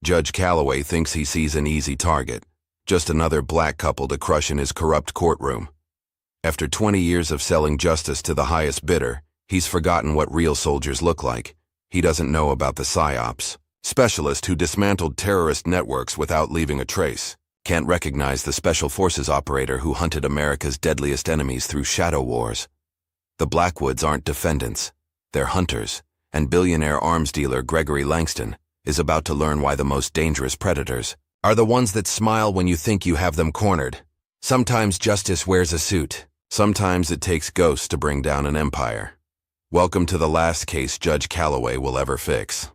Judge Calloway thinks he sees an easy target, just another black couple to crush in his corrupt courtroom. After 20 years of selling justice to the highest bidder, he's forgotten what real soldiers look like. He doesn't know about the PSYOPs, specialist who dismantled terrorist networks without leaving a trace. Can't recognize the special forces operator who hunted America's deadliest enemies through shadow wars. The Blackwoods aren't defendants, they're hunters, and billionaire arms dealer Gregory Langston is about to learn why the most dangerous predators are the ones that smile when you think you have them cornered. Sometimes justice wears a suit. Sometimes it takes ghosts to bring down an empire. Welcome to the last case Judge Calloway will ever fix.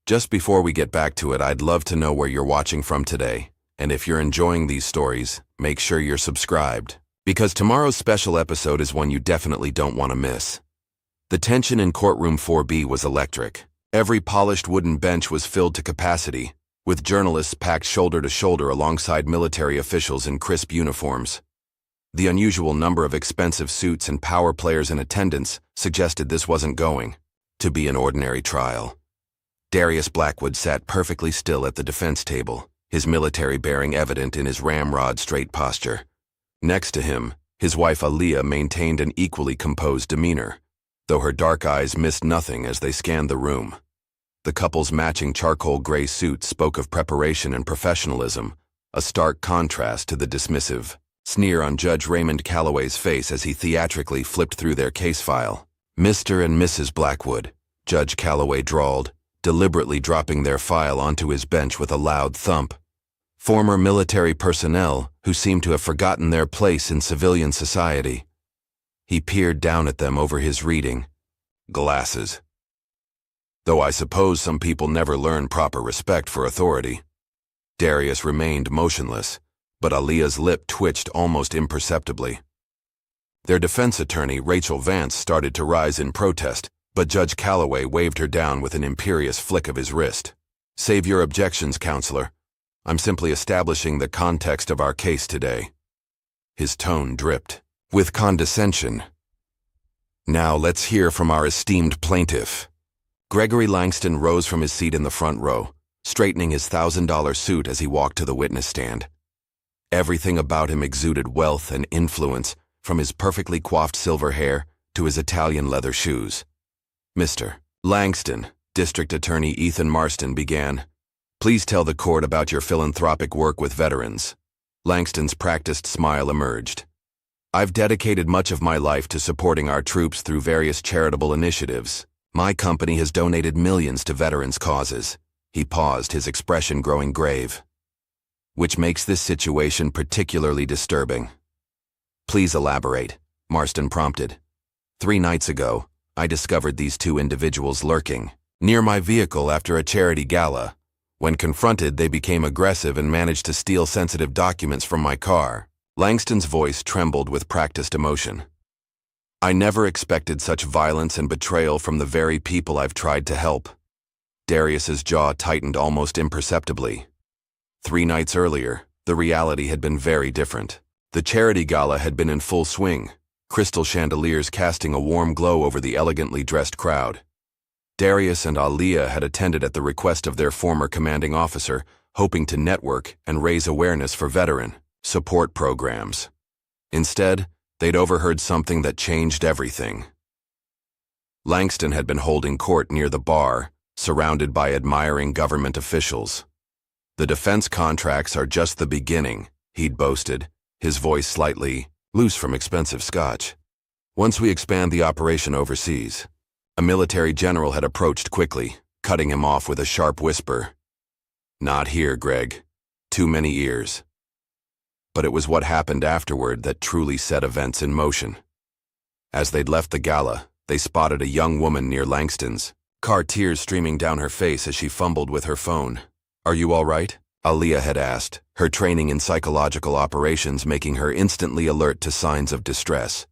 Just before we get back to it, I'd love to know where you're watching from today. And if you're enjoying these stories, make sure you're subscribed, because tomorrow's special episode is one you definitely don't want to miss. The tension in courtroom 4B was electric. Every polished wooden bench was filled to capacity, with journalists packed shoulder to shoulder alongside military officials in crisp uniforms. The unusual number of expensive suits and power players in attendance suggested this wasn't going to be an ordinary trial. Darius Blackwood sat perfectly still at the defense table, his military bearing evident in his ramrod straight posture. Next to him, his wife Aaliyah maintained an equally composed demeanor, though her dark eyes missed nothing as they scanned the room. The couple's matching charcoal gray suits spoke of preparation and professionalism, a stark contrast to the dismissive sneer on Judge Raymond Calloway's face as he theatrically flipped through their case file. "Mr. and Mrs. Blackwood," Judge Calloway drawled, deliberately dropping their file onto his bench with a loud thump. Former military personnel who seemed to have forgotten their place in civilian society. He peered down at them over his reading glasses. "Though I suppose some people never learn proper respect for authority." Darius remained motionless, but Aaliyah's lip twitched almost imperceptibly. Their defense attorney, Rachel Vance, started to rise in protest, but Judge Calloway waved her down with an imperious flick of his wrist. "Save your objections, counselor. I'm simply establishing the context of our case today." His tone dripped with condescension. "Now let's hear from our esteemed plaintiff." Gregory Langston rose from his seat in the front row, straightening his $1,000 suit as he walked to the witness stand. Everything about him exuded wealth and influence, from his perfectly coiffed silver hair to his Italian leather shoes. "Mr. Langston," District Attorney Ethan Marston began, "please tell the court about your philanthropic work with veterans." Langston's practiced smile emerged. "I've dedicated much of my life to supporting our troops through various charitable initiatives. My company has donated millions to veterans' causes." He paused, his expression growing grave. "Which makes this situation particularly disturbing." "Please elaborate," Marston prompted. "3 nights ago, I discovered these 2 individuals lurking near my vehicle after a charity gala. When confronted, they became aggressive and managed to steal sensitive documents from my car." Langston's voice trembled with practiced emotion. "I never expected such violence and betrayal from the very people I've tried to help." Darius's jaw tightened almost imperceptibly. 3 nights earlier, the reality had been very different. The charity gala had been in full swing, crystal chandeliers casting a warm glow over the elegantly dressed crowd. Darius and Aaliyah had attended at the request of their former commanding officer, hoping to network and raise awareness for veteran support programs. Instead, they'd overheard something that changed everything. Langston had been holding court near the bar, surrounded by admiring government officials. "The defense contracts are just the beginning," he'd boasted, his voice slightly loose from expensive scotch. "Once we expand the operation overseas." A military general had approached quickly, cutting him off with a sharp whisper. "Not here, Greg. Too many ears." But it was what happened afterward that truly set events in motion. As they'd left the gala, they spotted a young woman near Langston's car, tears streaming down her face as she fumbled with her phone. "Are you all right?" Aaliyah had asked, her training in psychological operations making her instantly alert to signs of distress.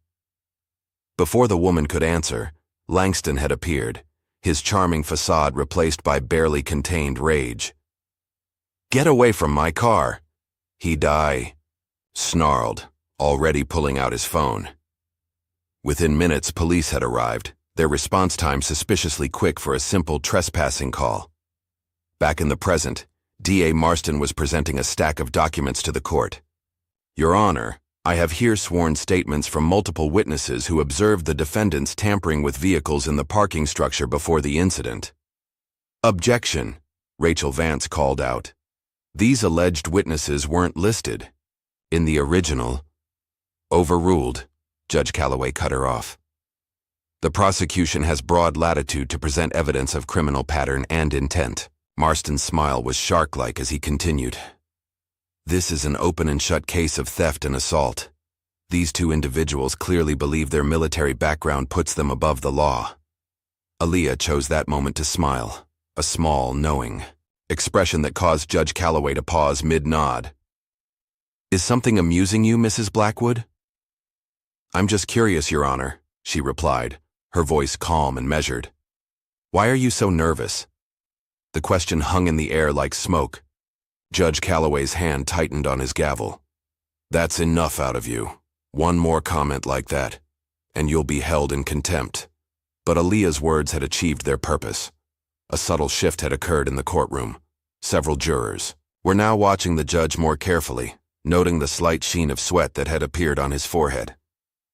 Before the woman could answer, Langston had appeared, his charming facade replaced by barely contained rage. "Get away from my car!" He snarled, already pulling out his phone. Within minutes, police had arrived, their response time suspiciously quick for a simple trespassing call. Back in the present, D.A. Marston was presenting a stack of documents to the court. Your Honor, I have here sworn statements from multiple witnesses who observed the defendants tampering with vehicles in the parking structure before the incident. Objection, Rachel Vance called out. These alleged witnesses weren't listed in the original. Overruled, Judge Calloway cut her off. The prosecution has broad latitude to present evidence of criminal pattern and intent. Marston's smile was shark-like as he continued. This is an open and shut case of theft and assault. These two individuals clearly believe their military background puts them above the law. Aaliyah chose that moment to smile, a small, knowing expression that caused Judge Calloway to pause mid-nod. Is something amusing you, Mrs. Blackwood? I'm just curious, Your Honor, she replied, her voice calm and measured. Why are you so nervous? The question hung in the air like smoke. Judge Calloway's hand tightened on his gavel. That's enough out of you. One more comment like that, and you'll be held in contempt. But Aaliyah's words had achieved their purpose. A subtle shift had occurred in the courtroom. Several jurors were now watching the judge more carefully, noting the slight sheen of sweat that had appeared on his forehead.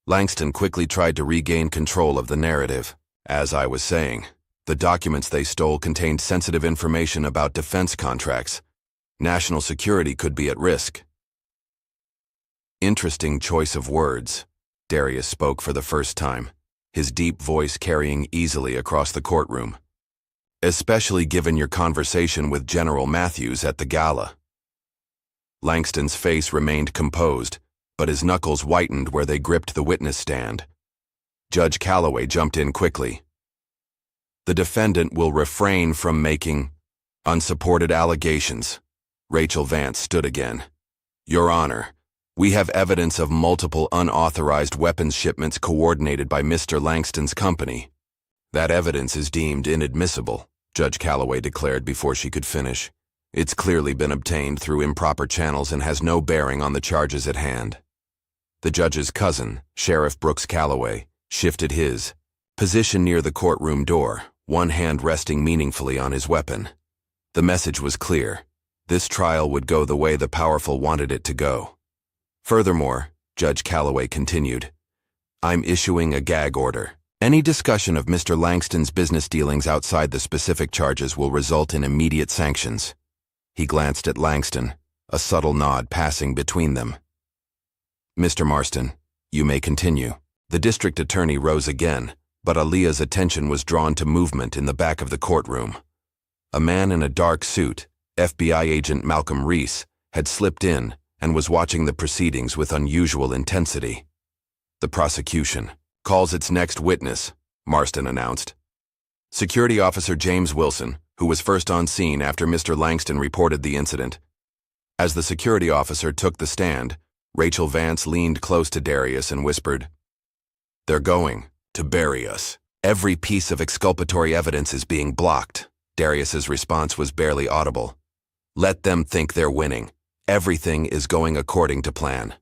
Langston quickly tried to regain control of the narrative. As I was saying, the documents they stole contained sensitive information about defense contracts. National security could be at risk. Interesting choice of words, Darius spoke for the first time, his deep voice carrying easily across the courtroom. Especially given your conversation with General Matthews at the gala. Langston's face remained composed, but his knuckles whitened where they gripped the witness stand. Judge Calloway jumped in quickly. The defendant will refrain from making unsupported allegations. Rachel Vance stood again. Your Honor, we have evidence of multiple unauthorized weapons shipments coordinated by Mr. Langston's company. That evidence is deemed inadmissible, Judge Calloway declared before she could finish. It's clearly been obtained through improper channels and has no bearing on the charges at hand. The judge's cousin, Sheriff Brooks Calloway, shifted his position near the courtroom door, one hand resting meaningfully on his weapon. The message was clear. This trial would go the way the powerful wanted it to go. Furthermore, Judge Calloway continued, I'm issuing a gag order. Any discussion of Mr. Langston's business dealings outside the specific charges will result in immediate sanctions. He glanced at Langston, a subtle nod passing between them. Mr. Marston, you may continue. The district attorney rose again, but Aaliyah's attention was drawn to movement in the back of the courtroom. A man in a dark suit, FBI agent Malcolm Reese, had slipped in and was watching the proceedings with unusual intensity. The prosecution calls its next witness, Marston announced. Security Officer James Wilson, who was first on scene after Mr. Langston reported the incident. As the security officer took the stand, Rachel Vance leaned close to Darius and whispered, They're going to bury us. Every piece of exculpatory evidence is being blocked. Darius's response was barely audible. Let them think they're winning. Everything is going according to plan.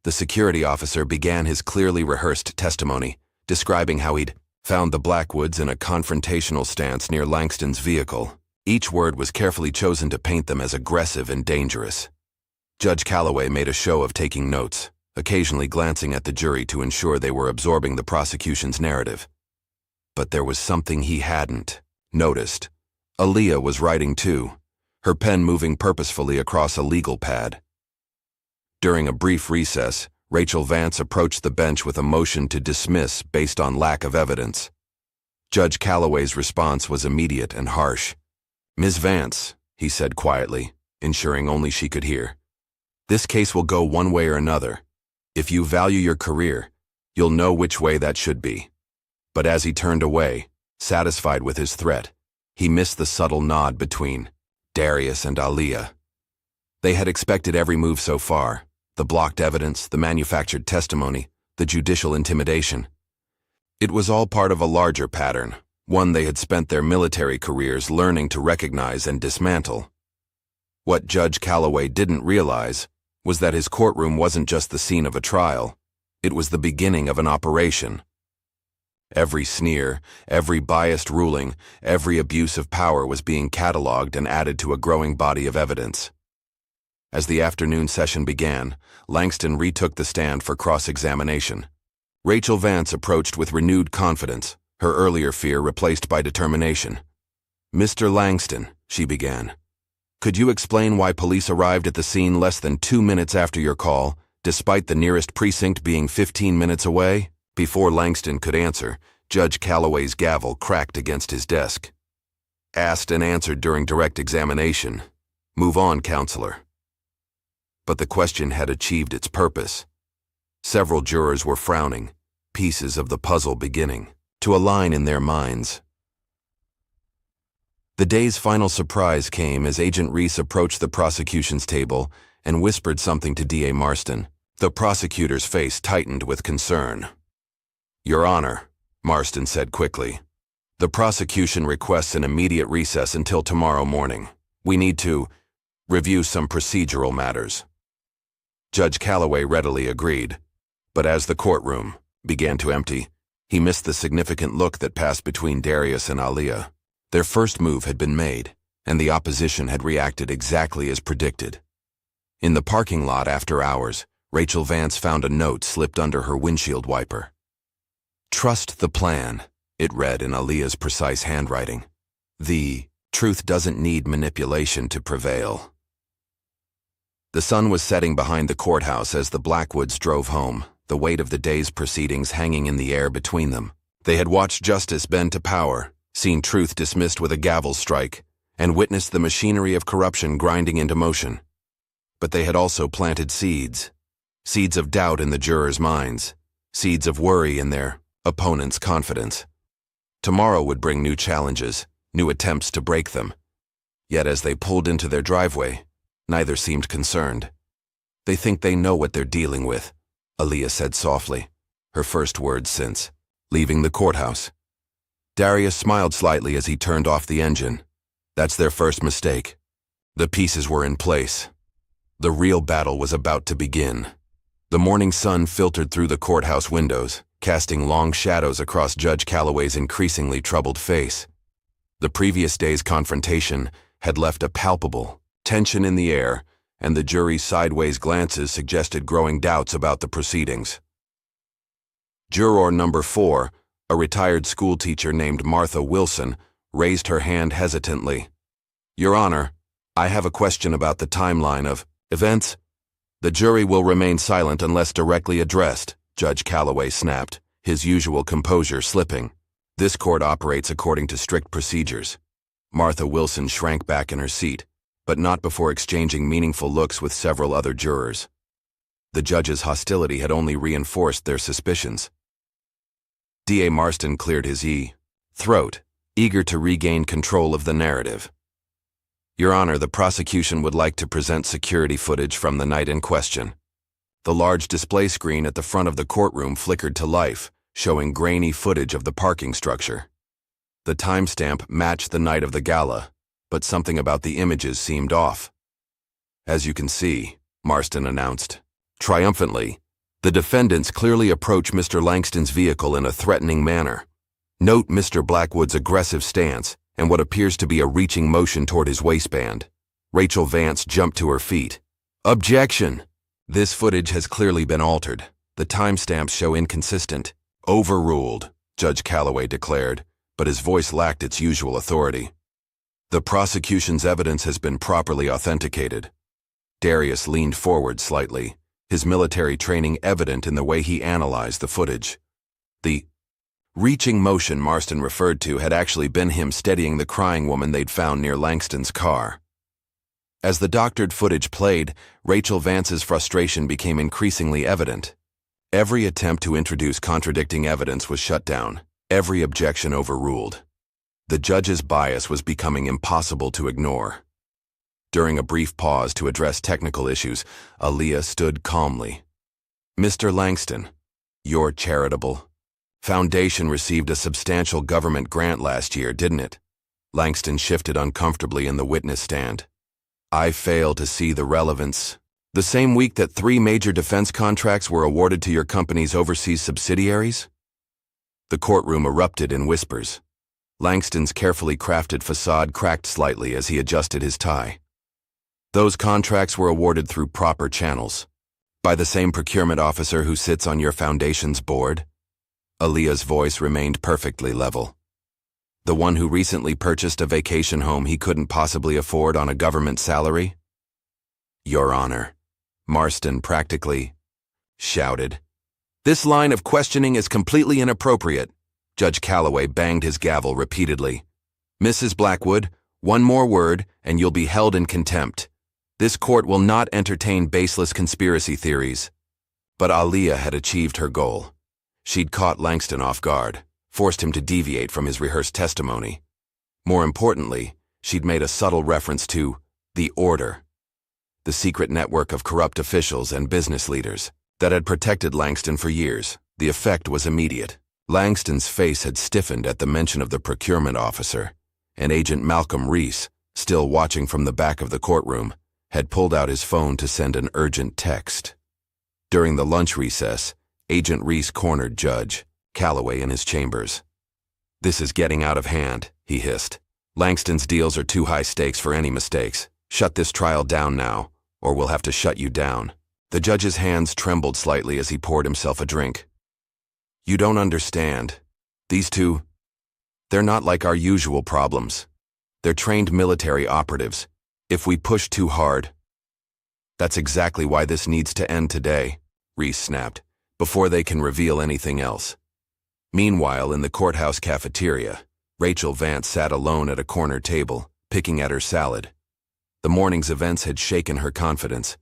The security officer began his clearly rehearsed testimony, describing how he'd found the Blackwoods in a confrontational stance near Langston's vehicle. Each word was carefully chosen to paint them as aggressive and dangerous. Judge Calloway made a show of taking notes, occasionally glancing at the jury to ensure they were absorbing the prosecution's narrative. But there was something he hadn't noticed. Aaliyah was writing too, her pen moving purposefully across a legal pad. During a brief recess, Rachel Vance approached the bench with a motion to dismiss based on lack of evidence. Judge Calloway's response was immediate and harsh. Ms. Vance, he said quietly, ensuring only she could hear. This case will go one way or another. If you value your career, you'll know which way that should be. But as he turned away, satisfied with his threat, he missed the subtle nod between Darius and Aaliyah. They had expected every move so far, the blocked evidence, the manufactured testimony, the judicial intimidation. It was all part of a larger pattern, one they had spent their military careers learning to recognize and dismantle. What Judge Calloway didn't realize was that his courtroom wasn't just the scene of a trial, it was the beginning of an operation. Every sneer, every biased ruling, every abuse of power was being catalogued and added to a growing body of evidence. As the afternoon session began, Langston retook the stand for cross-examination. Rachel Vance approached with renewed confidence, her earlier fear replaced by determination. "Mr. Langston," she began, "could you explain why police arrived at the scene less than 2 minutes after your call, despite the nearest precinct being 15 minutes away?" Before Langston could answer, Judge Calloway's gavel cracked against his desk. "Asked and answered during direct examination. Move on, counselor." But the question had achieved its purpose. Several jurors were frowning, pieces of the puzzle beginning to align in their minds. The day's final surprise came as Agent Reese approached the prosecution's table and whispered something to D.A. Marston. The prosecutor's face tightened with concern. "Your Honor," Marston said quickly, "the prosecution requests an immediate recess until tomorrow morning. We need to review some procedural matters." Judge Calloway readily agreed, but as the courtroom began to empty, he missed the significant look that passed between Darius and Aaliyah. Their first move had been made, and the opposition had reacted exactly as predicted. In the parking lot after hours, Rachel Vance found a note slipped under her windshield wiper. "Trust the plan," it read in Aaliyah's precise handwriting. "The truth doesn't need manipulation to prevail." The sun was setting behind the courthouse as the Blackwoods drove home, the weight of the day's proceedings hanging in the air between them. They had watched justice bend to power, seen truth dismissed with a gavel strike, and witnessed the machinery of corruption grinding into motion. But they had also planted seeds of doubt in the jurors' minds, seeds of worry in their opponents' confidence. Tomorrow would bring new challenges, new attempts to break them. Yet as they pulled into their driveway, neither seemed concerned. "They think they know what they're dealing with," Aaliyah said softly, her first words since leaving the courthouse. Darius smiled slightly as he turned off the engine. "That's their first mistake. The pieces were in place. The real battle was about to begin." The morning sun filtered through the courthouse windows, casting long shadows across Judge Calloway's increasingly troubled face. The previous day's confrontation had left a palpable tension in the air, and the jury's sideways glances suggested growing doubts about the proceedings. Juror number 4, a retired schoolteacher named Martha Wilson, raised her hand hesitantly. "Your Honor, I have a question about the timeline of events." "The jury will remain silent unless directly addressed," Judge Calloway snapped, his usual composure slipping. "This court operates according to strict procedures." Martha Wilson shrank back in her seat, but not before exchanging meaningful looks with several other jurors. The judge's hostility had only reinforced their suspicions. D.A. Marston cleared his throat, eager to regain control of the narrative. "Your Honor, the prosecution would like to present security footage from the night in question." The large display screen at the front of the courtroom flickered to life, showing grainy footage of the parking structure. The timestamp matched the night of the gala, but something about the images seemed off. "As you can see," Marston announced triumphantly, "the defendants clearly approach Mr. Langston's vehicle in a threatening manner. Note Mr. Blackwood's aggressive stance and what appears to be a reaching motion toward his waistband." Rachel Vance jumped to her feet. "Objection! This footage has clearly been altered. The timestamps show inconsistent." "Overruled," Judge Calloway declared, but his voice lacked its usual authority. "The prosecution's evidence has been properly authenticated." Darius leaned forward slightly, his military training evident in the way he analyzed the footage. The reaching motion Marston referred to had actually been him steadying the crying woman they'd found near Langston's car. As the doctored footage played, Rachel Vance's frustration became increasingly evident. Every attempt to introduce contradicting evidence was shut down, every objection overruled. The judge's bias was becoming impossible to ignore. During a brief pause to address technical issues, Aaliyah stood calmly. "Mr. Langston, your charitable foundation received a substantial government grant last year, didn't it?" Langston shifted uncomfortably in the witness stand. "I fail to see the relevance." "The same week that 3 major defense contracts were awarded to your company's overseas subsidiaries?" The courtroom erupted in whispers. Langston's carefully crafted facade cracked slightly as he adjusted his tie. Those contracts were awarded through proper channels. By the same procurement officer who sits on your foundation's board? Aaliyah's voice remained perfectly level. The one who recently purchased a vacation home he couldn't possibly afford on a government salary? Your Honor, Marston practically shouted. This line of questioning is completely inappropriate. Judge Calloway banged his gavel repeatedly. Mrs. Blackwood, one more word and you'll be held in contempt. This court will not entertain baseless conspiracy theories. But Aaliyah had achieved her goal. She'd caught Langston off guard, forced him to deviate from his rehearsed testimony. More importantly, she'd made a subtle reference to the Order, the secret network of corrupt officials and business leaders that had protected Langston for years. The effect was immediate. Langston's face had stiffened at the mention of the procurement officer, and Agent Malcolm Reese, still watching from the back of the courtroom, had pulled out his phone to send an urgent text. During the lunch recess, Agent Reese cornered Judge Calloway in his chambers. This is getting out of hand, he hissed. Langston's deals are too high stakes for any mistakes. Shut this trial down now, or we'll have to shut you down. The judge's hands trembled slightly as he poured himself a drink. You don't understand. These two, they're not like our usual problems. They're trained military operatives. If we push too hard, that's exactly why this needs to end today, Reese snapped, before they can reveal anything else. Meanwhile, in the courthouse cafeteria, Rachel Vance sat alone at a corner table, picking at her salad. The morning's events had shaken her confidence.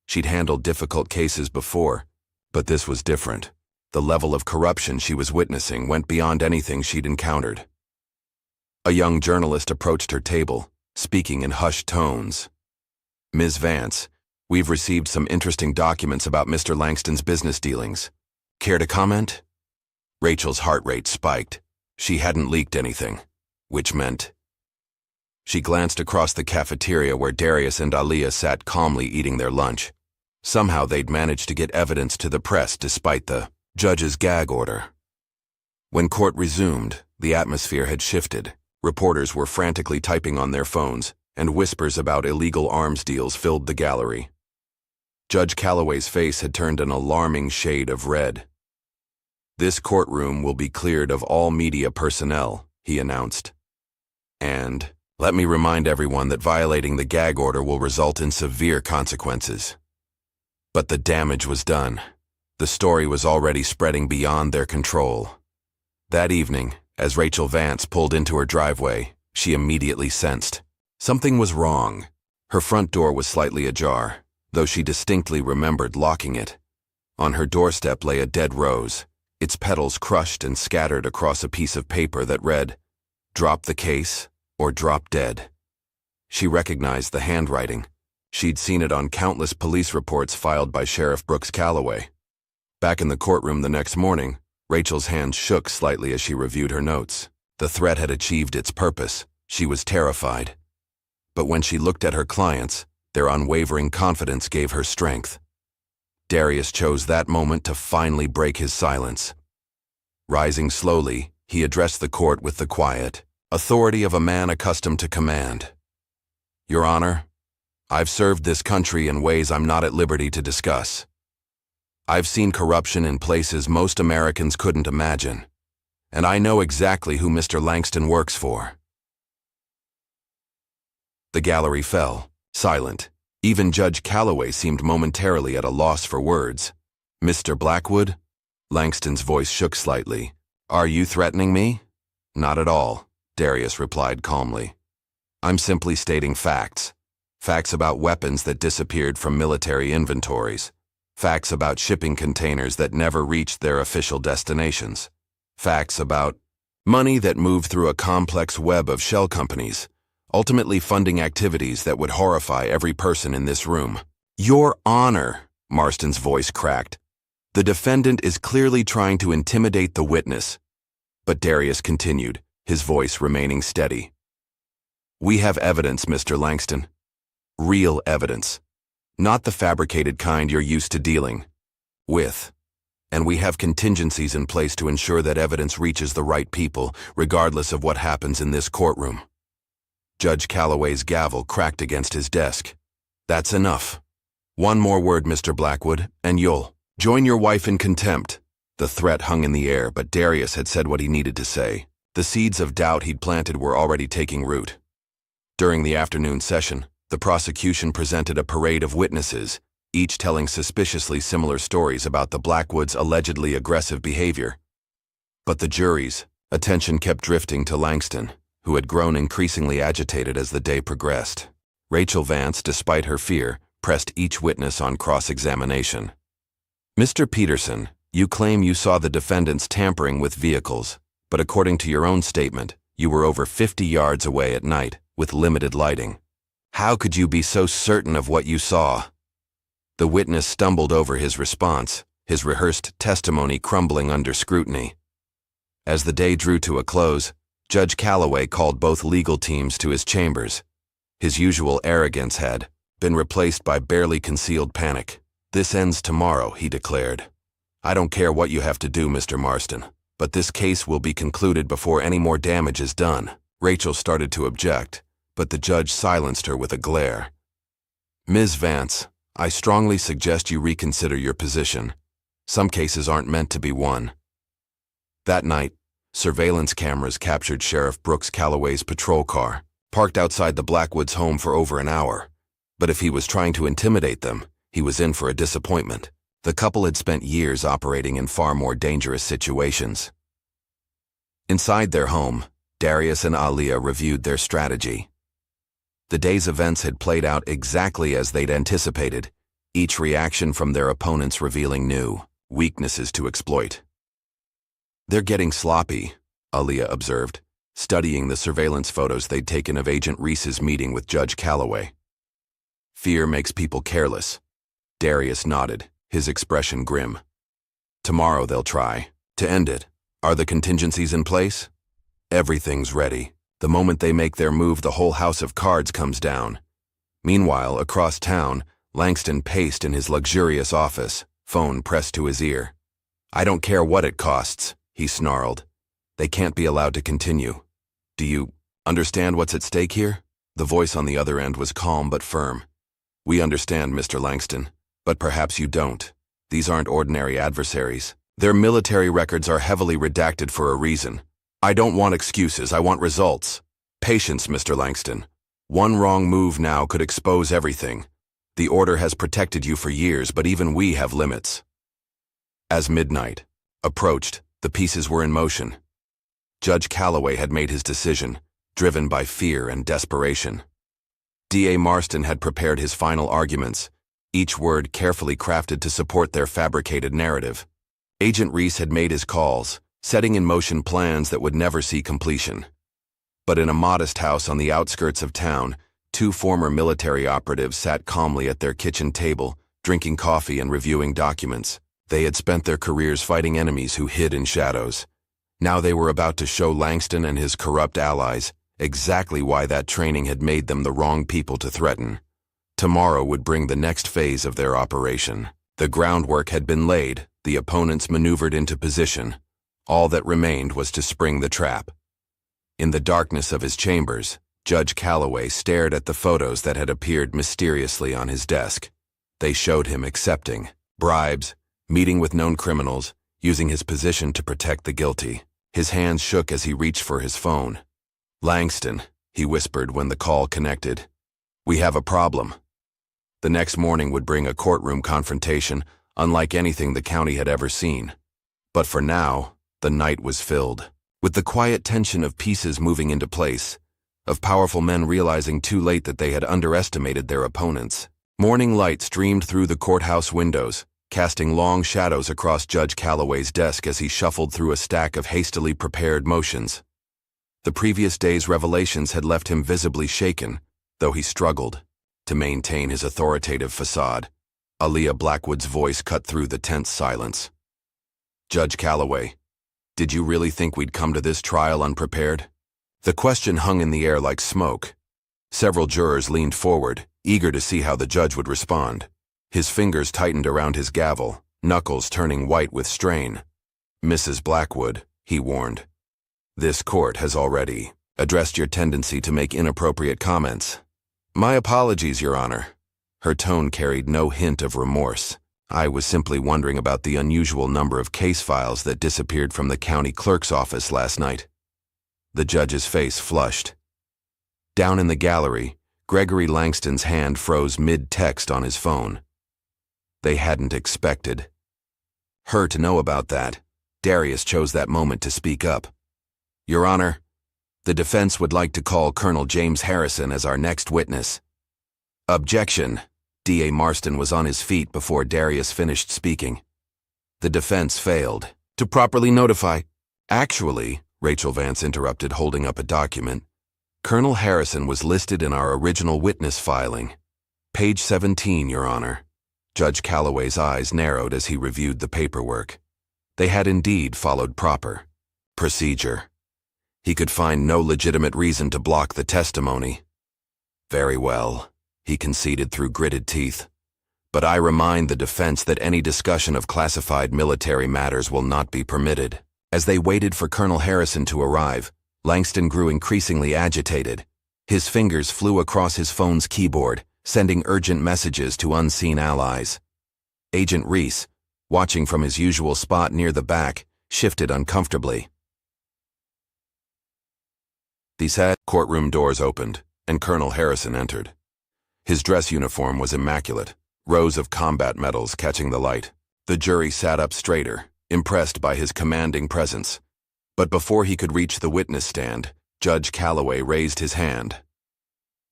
She'd handled difficult cases before, but this was different. The level of corruption she was witnessing went beyond anything she'd encountered. A young journalist approached her table, speaking in hushed tones. Ms. Vance, we've received some interesting documents about Mr. Langston's business dealings. Care to comment? Rachel's heart rate spiked. She hadn't leaked anything, which meant... She glanced across the cafeteria where Darius and Aaliyah sat calmly eating their lunch. Somehow they'd managed to get evidence to the press despite the judge's gag order. When court resumed, the atmosphere had shifted. Reporters were frantically typing on their phones, and whispers about illegal arms deals filled the gallery. Judge Calloway's face had turned an alarming shade of red. This courtroom will be cleared of all media personnel, he announced. And let me remind everyone that violating the gag order will result in severe consequences. But the damage was done. The story was already spreading beyond their control. That evening, as Rachel Vance pulled into her driveway, she immediately sensed something was wrong. Her front door was slightly ajar, though she distinctly remembered locking it. On her doorstep lay a dead rose, its petals crushed and scattered across a piece of paper that read, "Drop the case or drop dead." She recognized the handwriting. She'd seen it on countless police reports filed by Sheriff Brooks Calloway. Back in the courtroom the next morning, Rachel's hands shook slightly as she reviewed her notes. The threat had achieved its purpose. She was terrified. But when she looked at her clients, their unwavering confidence gave her strength. Darius chose that moment to finally break his silence. Rising slowly, he addressed the court with the quiet authority of a man accustomed to command. Your Honor, I've served this country in ways I'm not at liberty to discuss. I've seen corruption in places most Americans couldn't imagine, and I know exactly who Mr. Langston works for. The gallery fell, silent. Even Judge Calloway seemed momentarily at a loss for words. Mr. Blackwood? Langston's voice shook slightly. Are you threatening me? Not at all, Darius replied calmly. I'm simply stating facts. Facts about weapons that disappeared from military inventories. Facts about shipping containers that never reached their official destinations. Facts about money that moved through a complex web of shell companies, ultimately funding activities that would horrify every person in this room. Your Honor, Marston's voice cracked. The defendant is clearly trying to intimidate the witness. But Darius continued, his voice remaining steady. We have evidence, Mr. Langston. Real evidence. Not the fabricated kind you're used to dealing with. And we have contingencies in place to ensure that evidence reaches the right people, regardless of what happens in this courtroom. Judge Calloway's gavel cracked against his desk. That's enough. One more word, Mr. Blackwood, and you'll join your wife in contempt. The threat hung in the air, but Darius had said what he needed to say. The seeds of doubt he'd planted were already taking root. During the afternoon session, the prosecution presented a parade of witnesses, each telling suspiciously similar stories about the Blackwoods' allegedly aggressive behavior. But the jury's attention kept drifting to Langston, who had grown increasingly agitated as the day progressed. Rachel Vance, despite her fear, pressed each witness on cross-examination. Mr. Peterson, you claim you saw the defendants tampering with vehicles, but according to your own statement, you were over 50 yards away at night, with limited lighting. How could you be so certain of what you saw? The witness stumbled over his response, his rehearsed testimony crumbling under scrutiny. As the day drew to a close, Judge Calloway called both legal teams to his chambers. His usual arrogance had been replaced by barely concealed panic. This ends tomorrow, he declared. I don't care what you have to do, Mr. Marston, but this case will be concluded before any more damage is done. Rachel started to object, but the judge silenced her with a glare. Ms. Vance, I strongly suggest you reconsider your position. Some cases aren't meant to be won. That night, surveillance cameras captured Sheriff Brooks Calloway's patrol car, parked outside the Blackwoods' home for over an hour. But if he was trying to intimidate them, he was in for a disappointment. The couple had spent years operating in far more dangerous situations. Inside their home, Darius and Aaliyah reviewed their strategy. The day's events had played out exactly as they'd anticipated, each reaction from their opponents revealing new weaknesses to exploit. They're getting sloppy, Aaliyah observed, studying the surveillance photos they'd taken of Agent Reese's meeting with Judge Calloway. Fear makes people careless. Darius nodded, his expression grim. Tomorrow they'll try to end it. Are the contingencies in place? Everything's ready. The moment they make their move, the whole house of cards comes down. Meanwhile, across town, Langston paced in his luxurious office, phone pressed to his ear. I don't care what it costs, he snarled. They can't be allowed to continue. Do you understand what's at stake here? The voice on the other end was calm but firm. We understand, Mr. Langston, but perhaps you don't. These aren't ordinary adversaries. Their military records are heavily redacted for a reason. I don't want excuses, I want results. Patience, Mr. Langston. One wrong move now could expose everything. The order has protected you for years, but even we have limits. As midnight approached, the pieces were in motion. Judge Calloway had made his decision, driven by fear and desperation. D.A. Marston had prepared his final arguments, each word carefully crafted to support their fabricated narrative. Agent Reese had made his calls, setting in motion plans that would never see completion. But in a modest house on the outskirts of town, two former military operatives sat calmly at their kitchen table, drinking coffee and reviewing documents. They had spent their careers fighting enemies who hid in shadows. Now they were about to show Langston and his corrupt allies exactly why that training had made them the wrong people to threaten. Tomorrow would bring the next phase of their operation. The groundwork had been laid, the opponents maneuvered into position. All that remained was to spring the trap. In the darkness of his chambers, Judge Calloway stared at the photos that had appeared mysteriously on his desk. They showed him accepting bribes, meeting with known criminals, using his position to protect the guilty. His hands shook as he reached for his phone. Langston, he whispered when the call connected. We have a problem. The next morning would bring a courtroom confrontation unlike anything the county had ever seen. But for now, the night was filled with the quiet tension of pieces moving into place, of powerful men realizing too late that they had underestimated their opponents. Morning light streamed through the courthouse windows, casting long shadows across Judge Calloway's desk as he shuffled through a stack of hastily prepared motions. The previous day's revelations had left him visibly shaken, though he struggled to maintain his authoritative facade. Aaliyah Blackwood's voice cut through the tense silence. Judge Calloway, did you really think we'd come to this trial unprepared? The question hung in the air like smoke. Several jurors leaned forward, eager to see how the judge would respond. His fingers tightened around his gavel, knuckles turning white with strain. "Mrs. Blackwood," he warned, "this court has already addressed your tendency to make inappropriate comments." "My apologies, Your Honor." Her tone carried no hint of remorse. "I was simply wondering about the unusual number of case files that disappeared from the county clerk's office last night." The judge's face flushed. Down in the gallery, Gregory Langston's hand froze mid-text on his phone. They hadn't expected her to know about that. Darius chose that moment to speak up. "Your Honor, the defense would like to call Colonel James Harrison as our next witness." "Objection." D.A. Marston was on his feet before Darius finished speaking. "The defense failed to properly notify—" "Actually," Rachel Vance interrupted, holding up a document, "Colonel Harrison was listed in our original witness filing. Page 17, Your Honor." Judge Calloway's eyes narrowed as he reviewed the paperwork. They had indeed followed proper procedure. He could find no legitimate reason to block the testimony. "Very well," he conceded through gritted teeth. "But I remind the defense that any discussion of classified military matters will not be permitted." As they waited for Colonel Harrison to arrive, Langston grew increasingly agitated. His fingers flew across his phone's keyboard, sending urgent messages to unseen allies. Agent Reese, watching from his usual spot near the back, shifted uncomfortably. The courtroom doors opened, and Colonel Harrison entered. His dress uniform was immaculate, rows of combat medals catching the light. The jury sat up straighter, impressed by his commanding presence. But before he could reach the witness stand, Judge Calloway raised his hand.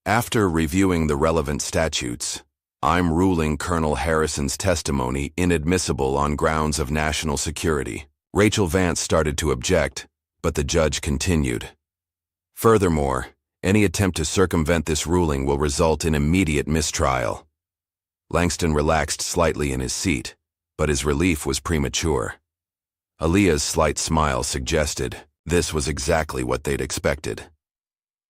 "After reviewing the relevant statutes, I'm ruling Colonel Harrison's testimony inadmissible on grounds of national security." Rachel Vance started to object, but the judge continued. "Furthermore, any attempt to circumvent this ruling will result in immediate mistrial." Langston relaxed slightly in his seat, but his relief was premature. Aaliyah's slight smile suggested this was exactly what they'd expected.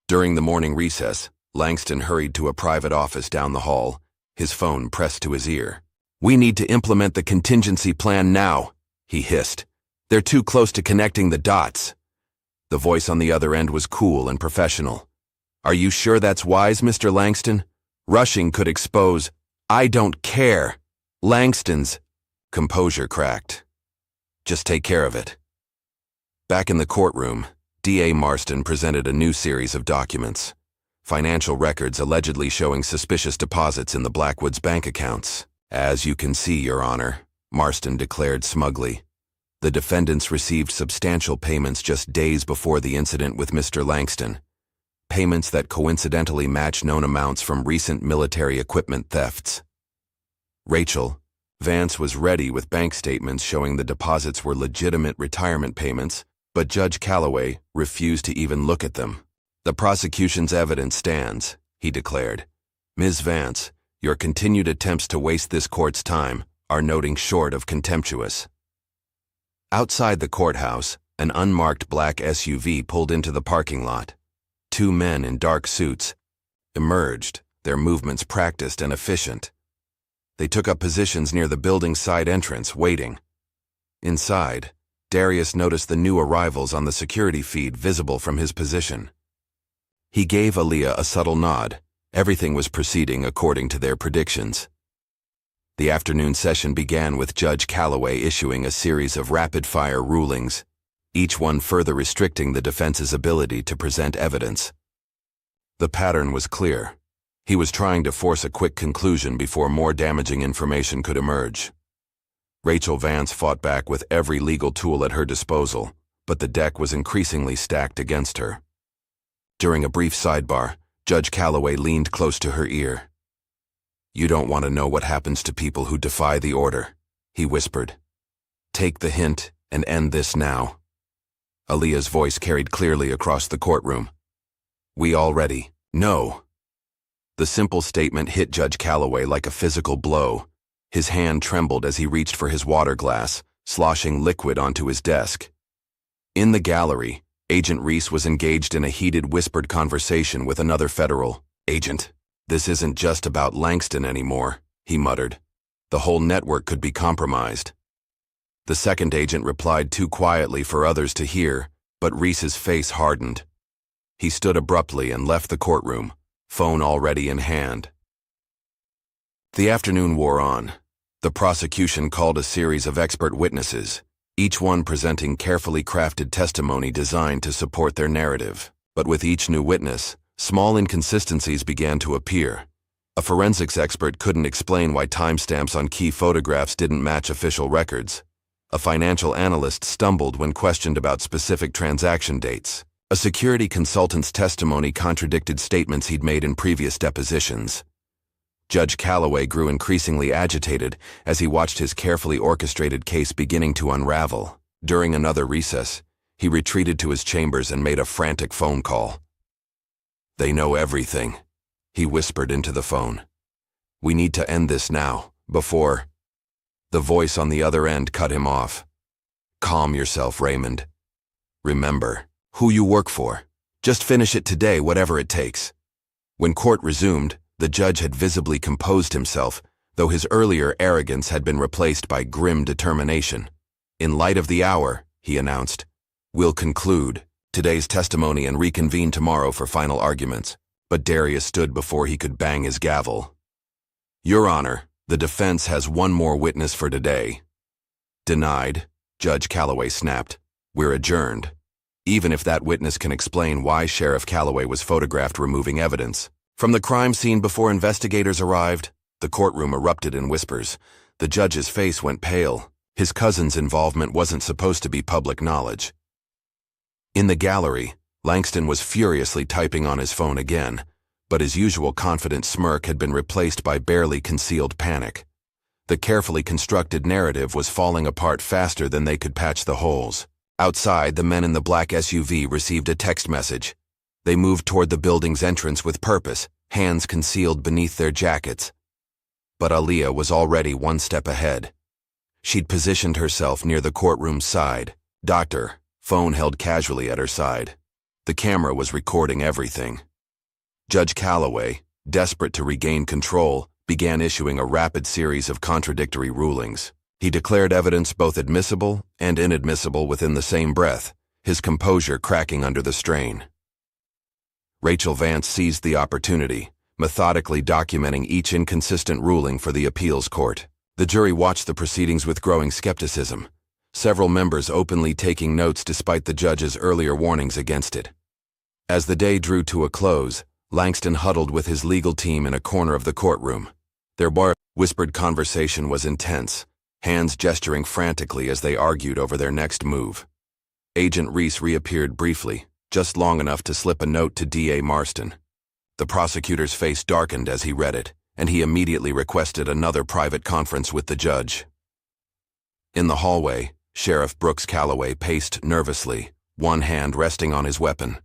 During the morning recess, Langston hurried to a private office down the hall, his phone pressed to his ear. "We need to implement the contingency plan now," he hissed. "They're too close to connecting the dots." The voice on the other end was cool and professional. "Are you sure that's wise, Mr. Langston? Rushing could expose—" "I don't care." Langston's composure cracked. "Just take care of it." Back in the courtroom, D.A. Marston presented a new series of documents. Financial records allegedly showing suspicious deposits in the Blackwoods bank accounts. "As you can see, Your Honor," Marston declared smugly, "the defendants received substantial payments just days before the incident with Mr. Langston. Payments that coincidentally match known amounts from recent military equipment thefts." Rachel Vance was ready with bank statements showing the deposits were legitimate retirement payments, but Judge Calloway refused to even look at them. "The prosecution's evidence stands," he declared. "Ms. Vance, your continued attempts to waste this court's time are nothing short of contemptuous." Outside the courthouse, an unmarked black SUV pulled into the parking lot. Two men in dark suits emerged, their movements practiced and efficient. They took up positions near the building's side entrance, waiting. Inside, Darius noticed the new arrivals on the security feed visible from his position. He gave Aaliyah a subtle nod. Everything was proceeding according to their predictions. The afternoon session began with Judge Calloway issuing a series of rapid-fire rulings, each one further restricting the defense's ability to present evidence. The pattern was clear. He was trying to force a quick conclusion before more damaging information could emerge. Rachel Vance fought back with every legal tool at her disposal, but the deck was increasingly stacked against her. During a brief sidebar, Judge Calloway leaned close to her ear. "You don't want to know what happens to people who defy the order," he whispered. "Take the hint and end this now." Aaliyah's voice carried clearly across the courtroom. "We already know." The simple statement hit Judge Calloway like a physical blow. His hand trembled as he reached for his water glass, sloshing liquid onto his desk. In the gallery, Agent Reese was engaged in a heated whispered conversation with another federal agent. "This isn't just about Langston anymore," he muttered. The whole network could be compromised. The second agent replied too quietly for others to hear, but Reese's face hardened. He stood abruptly and left the courtroom, phone already in hand. The afternoon wore on. The prosecution called a series of expert witnesses, each one presenting carefully crafted testimony designed to support their narrative. But with each new witness, small inconsistencies began to appear. A forensics expert couldn't explain why timestamps on key photographs didn't match official records. A financial analyst stumbled when questioned about specific transaction dates. A security consultant's testimony contradicted statements he'd made in previous depositions. Judge Calloway grew increasingly agitated as he watched his carefully orchestrated case beginning to unravel. During another recess, he retreated to his chambers and made a frantic phone call. "They know everything," he whispered into the phone. "We need to end this now, before—" The voice on the other end cut him off. "Calm yourself, Raymond. Remember who you work for. Just finish it today, whatever it takes." When court resumed, the judge had visibly composed himself, though his earlier arrogance had been replaced by grim determination. "In light of the hour," he announced, "we'll conclude today's testimony and reconvene tomorrow for final arguments." But Darius stood before he could bang his gavel. "Your Honor, the defense has one more witness for today." "Denied," Judge Calloway snapped. "We're adjourned. Even if that witness can explain why Sheriff Calloway was photographed removing evidence from the crime scene before investigators arrived." The courtroom erupted in whispers. The judge's face went pale. His cousin's involvement wasn't supposed to be public knowledge. In the gallery, Langston was furiously typing on his phone again, but his usual confident smirk had been replaced by barely concealed panic. The carefully constructed narrative was falling apart faster than they could patch the holes. Outside, the men in the black SUV received a text message. They moved toward the building's entrance with purpose, hands concealed beneath their jackets. But Aaliyah was already one step ahead. She'd positioned herself near the courtroom's side. "Doctor," phone held casually at her side. The camera was recording everything. Judge Calloway, desperate to regain control, began issuing a rapid series of contradictory rulings. He declared evidence both admissible and inadmissible within the same breath, his composure cracking under the strain. Rachel Vance seized the opportunity, methodically documenting each inconsistent ruling for the appeals court. The jury watched the proceedings with growing skepticism, several members openly taking notes despite the judge's earlier warnings against it. As the day drew to a close, Langston huddled with his legal team in a corner of the courtroom. Their whispered conversation was intense, hands gesturing frantically as they argued over their next move. Agent Reese reappeared briefly, just long enough to slip a note to D.A. Marston. The prosecutor's face darkened as he read it, and he immediately requested another private conference with the judge. In the hallway, Sheriff Brooks Calloway paced nervously, one hand resting on his weapon.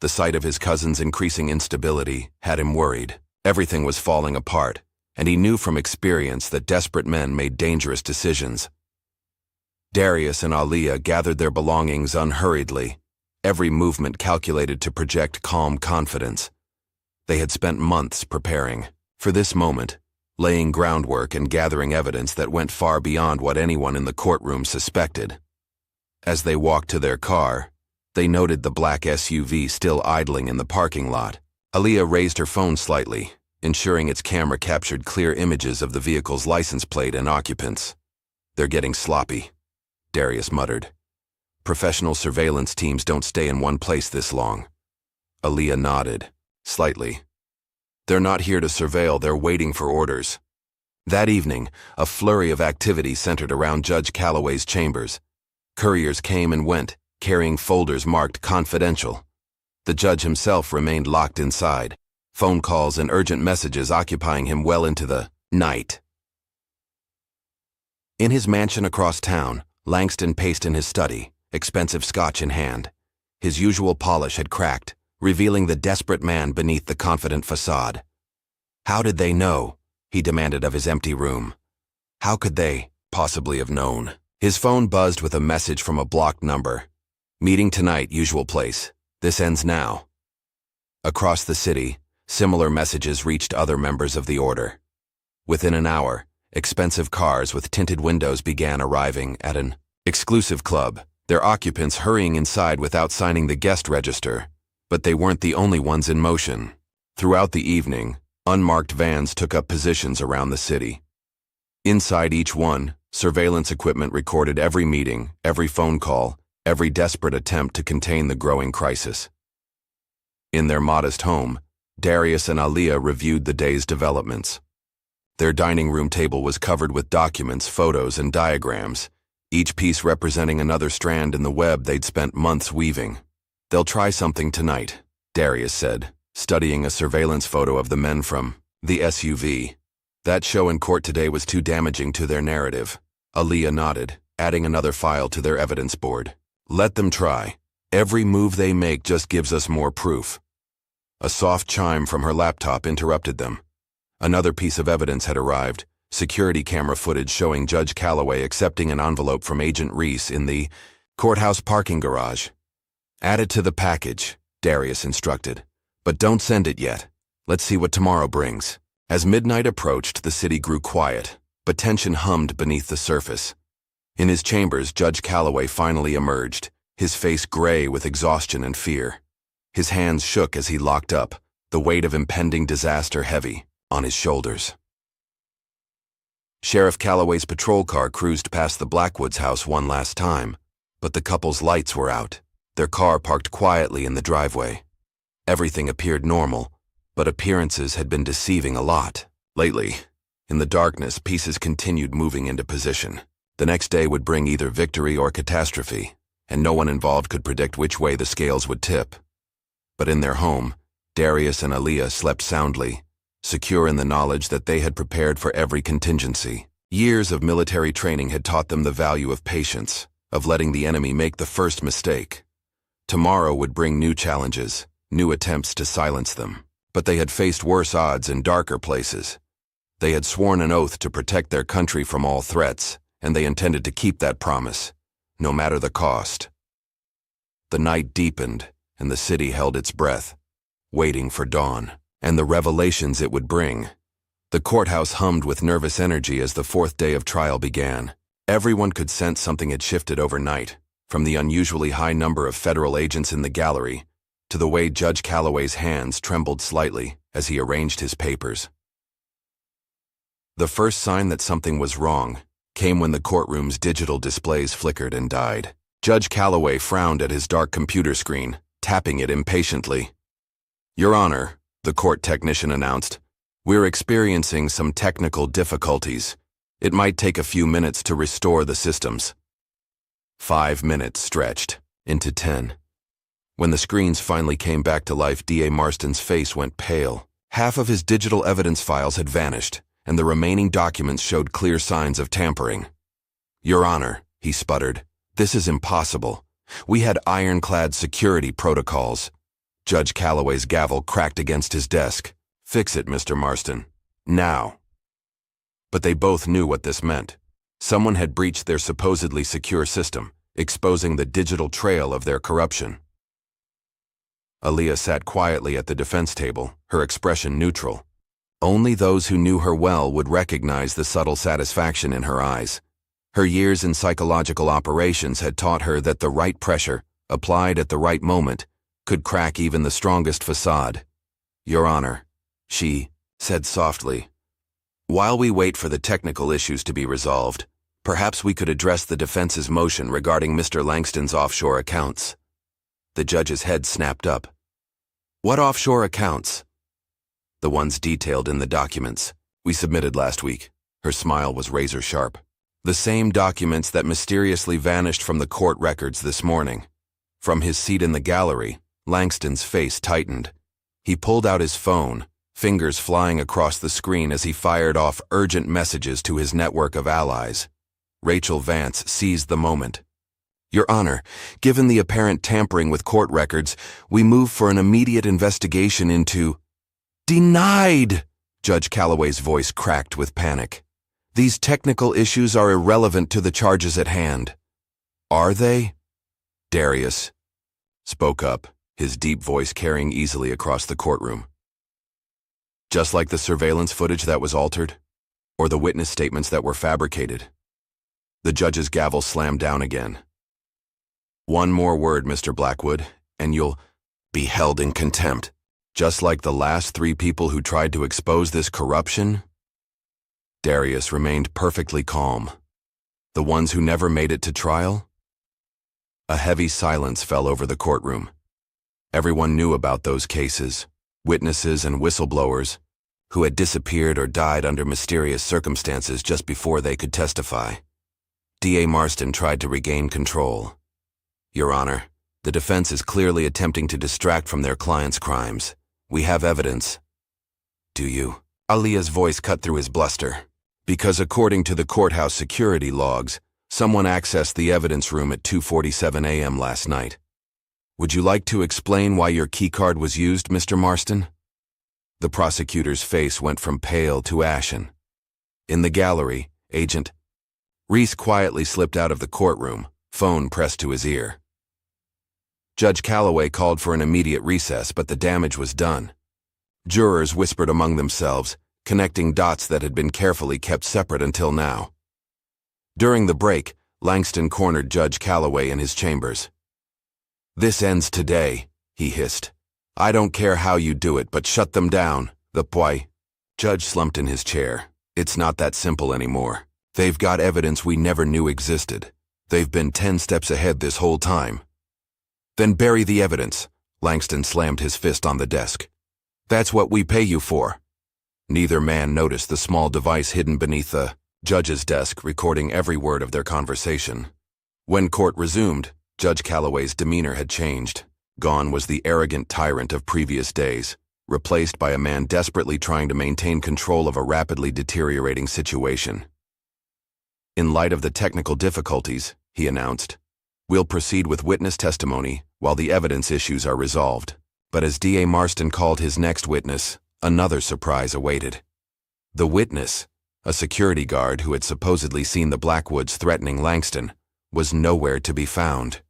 The sight of his cousin's increasing instability had him worried. Everything was falling apart, and he knew from experience that desperate men made dangerous decisions. Darius and Aaliyah gathered their belongings unhurriedly, every movement calculated to project calm confidence. They had spent months preparing for this moment, laying groundwork and gathering evidence that went far beyond what anyone in the courtroom suspected. As they walked to their car, they noted the black SUV still idling in the parking lot. Aaliyah raised her phone slightly, ensuring its camera captured clear images of the vehicle's license plate and occupants. "They're getting sloppy," Darius muttered. "Professional surveillance teams don't stay in one place this long." Aaliyah nodded, slightly. "They're not here to surveil, they're waiting for orders." That evening, a flurry of activity centered around Judge Calloway's chambers. Couriers came and went, carrying folders marked confidential. The judge himself remained locked inside, phone calls and urgent messages occupying him well into the night. In his mansion across town, Langston paced in his study, expensive scotch in hand. His usual polish had cracked, revealing the desperate man beneath the confident facade. How did they know? He demanded of his empty room. How could they possibly have known? His phone buzzed with a message from a blocked number. "Meeting tonight, usual place. This ends now." Across the city, similar messages reached other members of the order. Within an hour, Expensive cars with tinted windows began arriving at an exclusive club, their occupants hurrying inside without signing the guest register. But they weren't the only ones in motion. Throughout the evening, unmarked vans took up positions around the city. Inside each one, surveillance equipment recorded every meeting, every phone call, every desperate attempt to contain the growing crisis. In their modest home, Darius and Aliyah reviewed the day's developments. Their dining room table was covered with documents, photos, and diagrams, each piece representing another strand in the web they'd spent months weaving. "They'll try something tonight," Darius said, studying a surveillance photo of the men from the SUV. "That show in court today was too damaging to their narrative." Aliyah nodded, adding another file to their evidence board. "Let them try. Every move they make just gives us more proof." A soft chime from her laptop interrupted them. Another piece of evidence had arrived, security camera footage showing Judge Calloway accepting an envelope from Agent Reese in the courthouse parking garage. "Add it to the package," Darius instructed. "But don't send it yet. Let's see what tomorrow brings." As midnight approached, the city grew quiet, but tension hummed beneath the surface. In his chambers, Judge Calloway finally emerged, his face gray with exhaustion and fear. His hands shook as he locked up, the weight of impending disaster heavy on his shoulders. Sheriff Calloway's patrol car cruised past the Blackwoods house one last time, but the couple's lights were out, their car parked quietly in the driveway. Everything appeared normal, but appearances had been deceiving a lot. Lately, in the darkness, pieces continued moving into position. The next day would bring either victory or catastrophe, and no one involved could predict which way the scales would tip. But in their home, Darius and Aliyah slept soundly, secure in the knowledge that they had prepared for every contingency. Years of military training had taught them the value of patience, of letting the enemy make the first mistake. Tomorrow would bring new challenges, new attempts to silence them. But they had faced worse odds in darker places. They had sworn an oath to protect their country from all threats, and they intended to keep that promise, no matter the cost. The night deepened, and the city held its breath, waiting for dawn, and the revelations it would bring. The courthouse hummed with nervous energy as the fourth day of trial began. Everyone could sense something had shifted overnight, from the unusually high number of federal agents in the gallery to the way Judge Calloway's hands trembled slightly as he arranged his papers. The first sign that something was wrong came when the courtroom's digital displays flickered and died. Judge Calloway frowned at his dark computer screen, tapping it impatiently. "Your Honor," the court technician announced, "we're experiencing some technical difficulties. It might take a few minutes to restore the systems." 5 minutes stretched into 10. When the screens finally came back to life, D.A. Marston's face went pale. Half of his digital evidence files had vanished, and the remaining documents showed clear signs of tampering. "Your Honor," he sputtered, "this is impossible. We had ironclad security protocols." Judge Calloway's gavel cracked against his desk. "Fix it, Mr. Marston. Now." But they both knew what this meant. Someone had breached their supposedly secure system, exposing the digital trail of their corruption. Aliyah sat quietly at the defense table, her expression neutral. Only those who knew her well would recognize the subtle satisfaction in her eyes. Her years in psychological operations had taught her that the right pressure, applied at the right moment, could crack even the strongest facade. "Your Honor," she said softly, "while we wait for the technical issues to be resolved, perhaps we could address the defense's motion regarding Mr. Langston's offshore accounts." The judge's head snapped up. "What offshore accounts?" "The ones detailed in the documents we submitted last week." Her smile was razor sharp. "The same documents that mysteriously vanished from the court records this morning." From his seat in the gallery, Langston's face tightened. He pulled out his phone, fingers flying across the screen as he fired off urgent messages to his network of allies. Rachel Vance seized the moment. "Your Honor, given the apparent tampering with court records, we move for an immediate investigation into—" "Denied!" Judge Calloway's voice cracked with panic. "These technical issues are irrelevant to the charges at hand." "Are they?" Darius spoke up, his deep voice carrying easily across the courtroom. "Just like the surveillance footage that was altered?" or the witness statements that were fabricated. The judge's gavel slammed down again. One more word, Mr. Blackwood, and you'll be held in contempt. Just like the last 3 people who tried to expose this corruption? Darius remained perfectly calm. The ones who never made it to trial? A heavy silence fell over the courtroom. Everyone knew about those cases, witnesses and whistleblowers, who had disappeared or died under mysterious circumstances just before they could testify. D.A. Marston tried to regain control. Your Honor, the defense is clearly attempting to distract from their client's crimes. We have evidence. Do you? Aaliyah's voice cut through his bluster. Because according to the courthouse security logs, someone accessed the evidence room at 2:47 a.m. last night. Would you like to explain why your keycard was used, Mr. Marston? The prosecutor's face went from pale to ashen. In the gallery, Agent Reese quietly slipped out of the courtroom, phone pressed to his ear. Judge Calloway called for an immediate recess, but the damage was done. Jurors whispered among themselves, connecting dots that had been carefully kept separate until now. During the break, Langston cornered Judge Calloway in his chambers. "This ends today," he hissed. "I don't care how you do it, but shut them down, the poi." Judge slumped in his chair. "It's not that simple anymore. They've got evidence we never knew existed. They've been 10 steps ahead this whole time." "Then bury the evidence," Langston slammed his fist on the desk. "That's what we pay you for." Neither man noticed the small device hidden beneath the judge's desk, recording every word of their conversation. When court resumed, Judge Calloway's demeanor had changed. Gone was the arrogant tyrant of previous days, replaced by a man desperately trying to maintain control of a rapidly deteriorating situation. "In light of the technical difficulties," he announced, "we'll proceed with witness testimony while the evidence issues are resolved." But as D.A. Marston called his next witness, another surprise awaited. The witness, a security guard who had supposedly seen the Blackwoods threatening Langston, was nowhere to be found.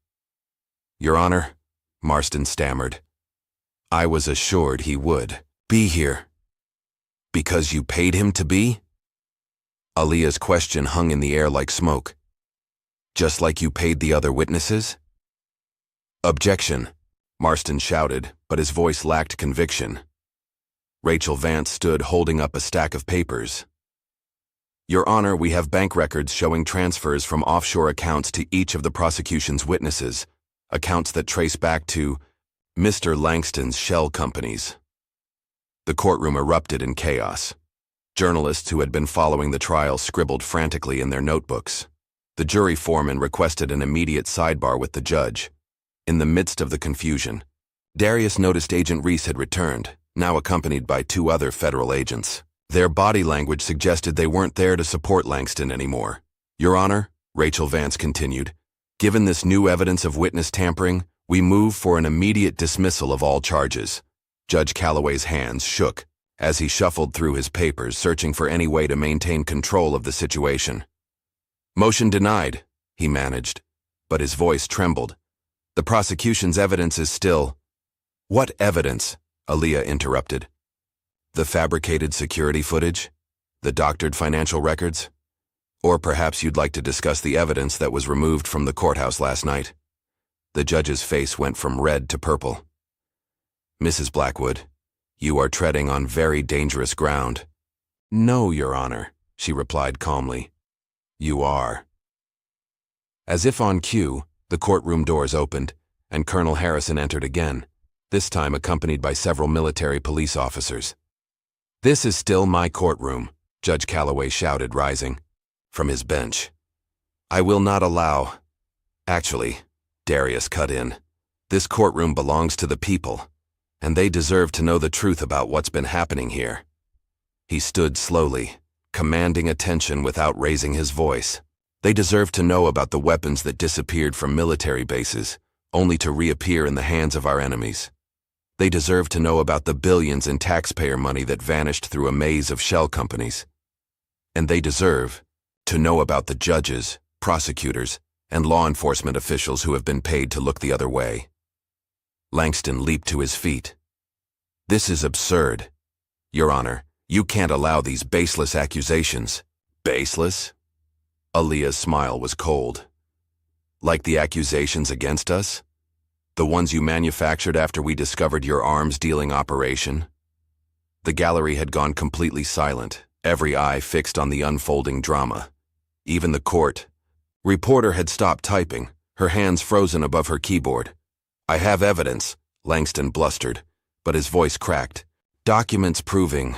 "Your Honor," Marston stammered, "I was assured he would be here." "Because you paid him to be?" Aaliyah's question hung in the air like smoke. "Just like you paid the other witnesses?" "Objection," Marston shouted, but his voice lacked conviction. Rachel Vance stood holding up a stack of papers. "Your Honor, we have bank records showing transfers from offshore accounts to each of the prosecution's witnesses, accounts that trace back to Mr. Langston's shell companies." The courtroom erupted in chaos. Journalists who had been following the trial scribbled frantically in their notebooks. The jury foreman requested an immediate sidebar with the judge. In the midst of the confusion, Darius noticed Agent Reese had returned, now accompanied by 2 other federal agents. Their body language suggested they weren't there to support Langston anymore. "Your Honor," Rachel Vance continued, "given this new evidence of witness tampering, we move for an immediate dismissal of all charges." Judge Calloway's hands shook as he shuffled through his papers, searching for any way to maintain control of the situation. "Motion denied," he managed, but his voice trembled. "The prosecution's evidence is still—" "What evidence?" Aaliyah interrupted. "The fabricated security footage? The doctored financial records? Or perhaps you'd like to discuss the evidence that was removed from the courthouse last night?" The judge's face went from red to purple. "Mrs. Blackwood, you are treading on very dangerous ground." "No, Your Honor," she replied calmly. "You are." As if on cue, the courtroom doors opened, and Colonel Harrison entered again, this time accompanied by several military police officers. "This is still my courtroom," Judge Calloway shouted, rising from his bench. "I will not allow—" "Actually," Darius cut in, "this courtroom belongs to the people, and they deserve to know the truth about what's been happening here." He stood slowly, commanding attention without raising his voice. "They deserve to know about the weapons that disappeared from military bases, only to reappear in the hands of our enemies. They deserve to know about the billions in taxpayer money that vanished through a maze of shell companies. And they deserve to know about the judges, prosecutors, and law enforcement officials who have been paid to look the other way." Langston leaped to his feet. "This is absurd. Your Honor, You can't allow these baseless accusations. Baseless? Aaliyah's smile was cold. Like the accusations against us? The ones you manufactured after we discovered your arms-dealing operation? The gallery had gone completely silent, every eye fixed on the unfolding drama. Even the court reporter had stopped typing, her hands frozen above her keyboard. "I have evidence," Langston blustered, but his voice cracked. "Documents proving—"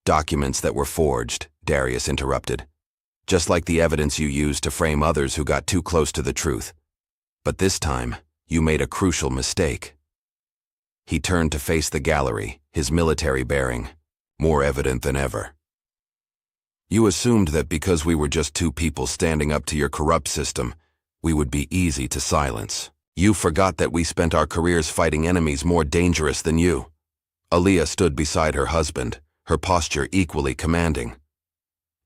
"Documents that were forged," Darius interrupted. "Just like the evidence you used to frame others who got too close to the truth. But this time, you made a crucial mistake." He turned to face the gallery, his military bearing, more evident than ever. "You assumed that because we were just two people standing up to your corrupt system, we would be easy to silence. You forgot that we spent our careers fighting enemies more dangerous than you." Aaliyah stood beside her husband, her posture equally commanding.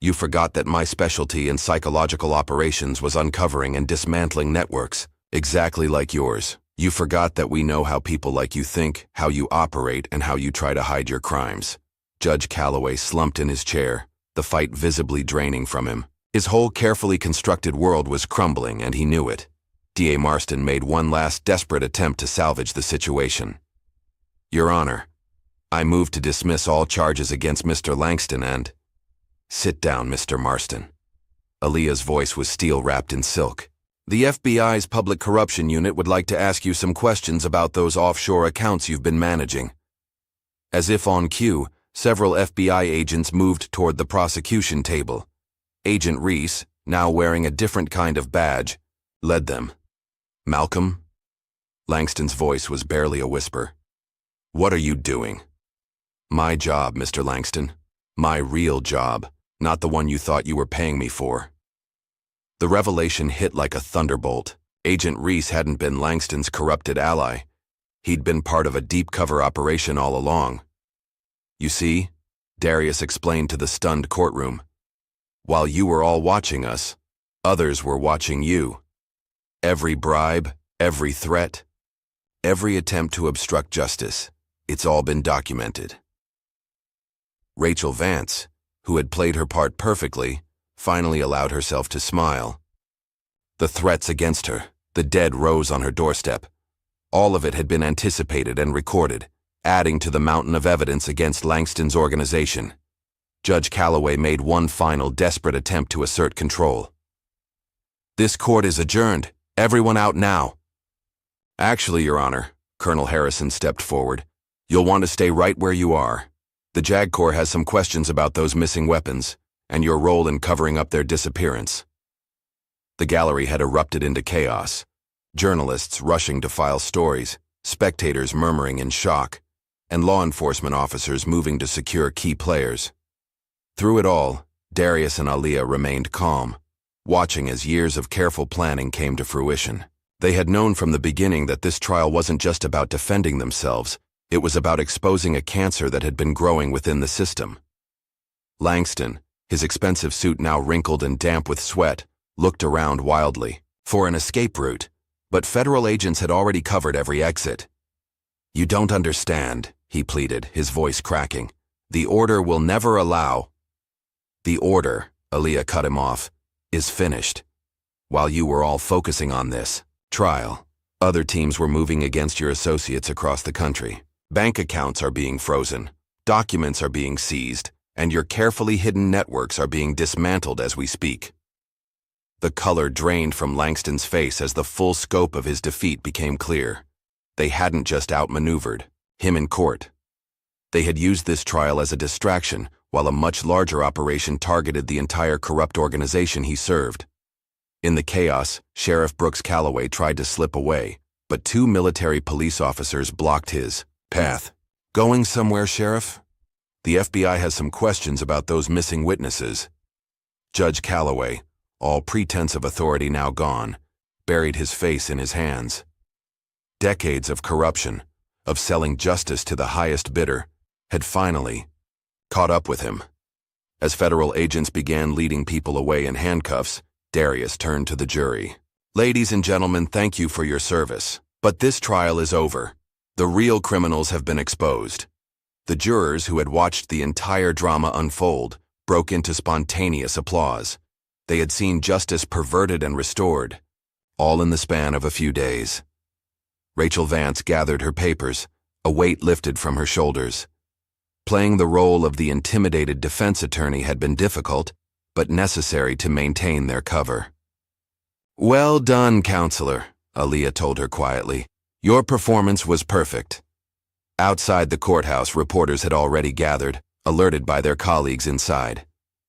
"You forgot that my specialty in psychological operations was uncovering and dismantling networks, exactly like yours. You forgot that we know how people like you think, how you operate, and how you try to hide your crimes." Judge Calloway slumped in his chair, the fight visibly draining from him. His whole carefully constructed world was crumbling, and he knew it. D.A. Marston made one last desperate attempt to salvage the situation. "Your Honor, I move to dismiss all charges against Mr. Langston and—" "Sit down, Mr. Marston." Aaliyah's voice was steel-wrapped in silk. "The FBI's Public Corruption Unit would like to ask you some questions about those offshore accounts you've been managing." As if on cue, several FBI agents moved toward the prosecution table. Agent Reese, now wearing a different kind of badge, led them. "Malcolm?" Langston's voice was barely a whisper. "What are you doing?" "My job, Mr. Langston. My real job, not the one you thought you were paying me for." The revelation hit like a thunderbolt. Agent Reese hadn't been Langston's corrupted ally. He'd been part of a deep cover operation all along. "You see," Darius explained to the stunned courtroom, "while you were all watching us, others were watching you. Every bribe, every threat, every attempt to obstruct justice, it's all been documented." Rachel Vance, who had played her part perfectly, finally allowed herself to smile. The threats against her, the dead rose on her doorstep. All of it had been anticipated and recorded, adding to the mountain of evidence against Langston's organization. Judge Calloway made one final desperate attempt to assert control. "This court is adjourned. Everyone out now." "Actually, Your Honor," Colonel Harrison stepped forward, "you'll want to stay right where you are. The JAG Corps has some questions about those missing weapons, and your role in covering up their disappearance." The gallery had erupted into chaos. Journalists rushing to file stories, spectators murmuring in shock, and law enforcement officers moving to secure key players. Through it all, Darius and Aaliyah remained calm, watching as years of careful planning came to fruition. They had known from the beginning that this trial wasn't just about defending themselves, it was about exposing a cancer that had been growing within the system. Langston, his expensive suit now wrinkled and damp with sweat, looked around wildly for an escape route, but federal agents had already covered every exit. "You don't understand," he pleaded, his voice cracking. "The order will never allow—" "The order," Aaliyah cut him off, "is finished. While you were all focusing on this trial, other teams were moving against your associates across the country. Bank accounts are being frozen, documents are being seized, and your carefully hidden networks are being dismantled as we speak." The color drained from Langston's face as the full scope of his defeat became clear. They hadn't just outmaneuvered him in court. They had used this trial as a distraction, while a much larger operation targeted the entire corrupt organization he served. In the chaos, Sheriff Brooks Calloway tried to slip away, but two military police officers blocked his path. "Going somewhere, Sheriff? The FBI has some questions about those missing witnesses." Judge Calloway, all pretense of authority now gone, buried his face in his hands. Decades of corruption, of selling justice to the highest bidder, had finally caught up with him. As federal agents began leading people away in handcuffs, Darius turned to the jury. "Ladies and gentlemen, thank you for your service. But this trial is over. The real criminals have been exposed. The jurors, who had watched the entire drama unfold, broke into spontaneous applause. They had seen justice perverted and restored, all in the span of a few days. Rachel Vance gathered her papers, a weight lifted from her shoulders. Playing the role of the intimidated defense attorney had been difficult, but necessary to maintain their cover. "Well done, counselor," Aaliyah told her quietly. "Your performance was perfect." Outside the courthouse, reporters had already gathered, alerted by their colleagues inside.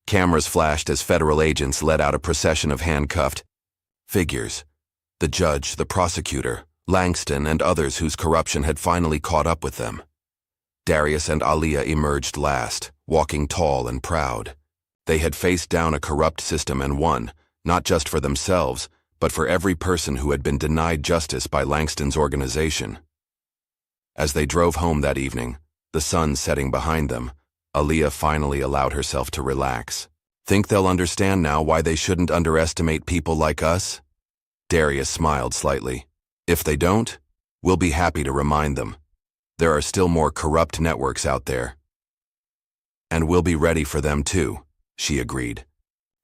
Cameras flashed as federal agents led out a procession of handcuffed figures. The judge, the prosecutor, Langston, and others whose corruption had finally caught up with them. Darius and Aaliyah emerged last, walking tall and proud. They had faced down a corrupt system and won, not just for themselves, but for every person who had been denied justice by Langston's organization. As they drove home that evening, the sun setting behind them, Aaliyah finally allowed herself to relax. "Think they'll understand now why they shouldn't underestimate people like us?" Darius smiled slightly. "If they don't, we'll be happy to remind them. There are still more corrupt networks out there. And we'll be ready for them too," she agreed,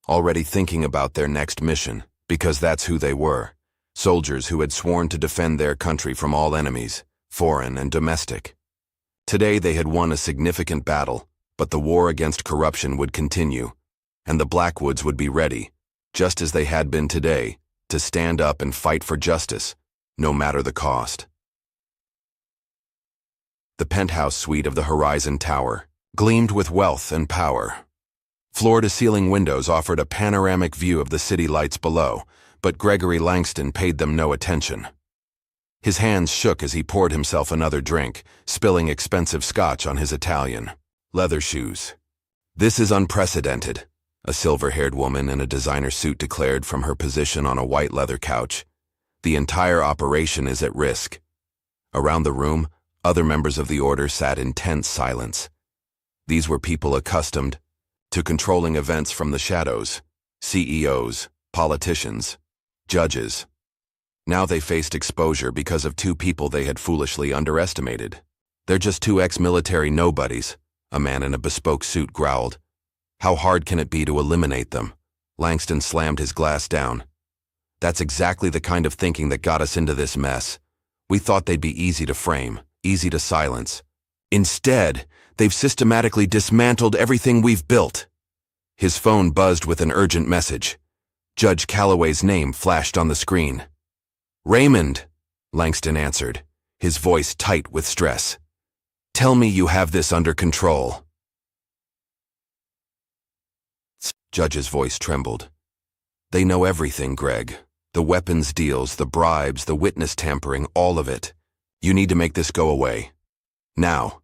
already thinking about their next mission, because that's who they were, soldiers who had sworn to defend their country from all enemies, foreign and domestic. Today they had won a significant battle, but the war against corruption would continue, and the Blackwoods would be ready, just as they had been today, to stand up and fight for justice, no matter the cost. The penthouse suite of the Horizon Tower gleamed with wealth and power. Floor-to-ceiling windows offered a panoramic view of the city lights below, but Gregory Langston paid them no attention. His hands shook as he poured himself another drink, spilling expensive scotch on his Italian leather shoes. "This is unprecedented," a silver-haired woman in a designer suit declared from her position on a white leather couch. "The entire operation is at risk." Around the room, other members of the order sat in tense silence. These were people accustomed to controlling events from the shadows: CEOs, politicians, judges. Now they faced exposure because of two people they had foolishly underestimated. "They're just two ex-military nobodies," a man in a bespoke suit growled. "How hard can it be to eliminate them?" Langston slammed his glass down. "That's exactly the kind of thinking that got us into this mess. We thought they'd be easy to frame, easy to silence. Instead, they've systematically dismantled everything we've built." His phone buzzed with an urgent message. Judge Calloway's name flashed on the screen. "Raymond," Langston answered, his voice tight with stress. "Tell me you have this under control." Judge's voice trembled. "They know everything, Greg. The weapons deals, the bribes, the witness tampering, all of it. You need to make this go away. Now.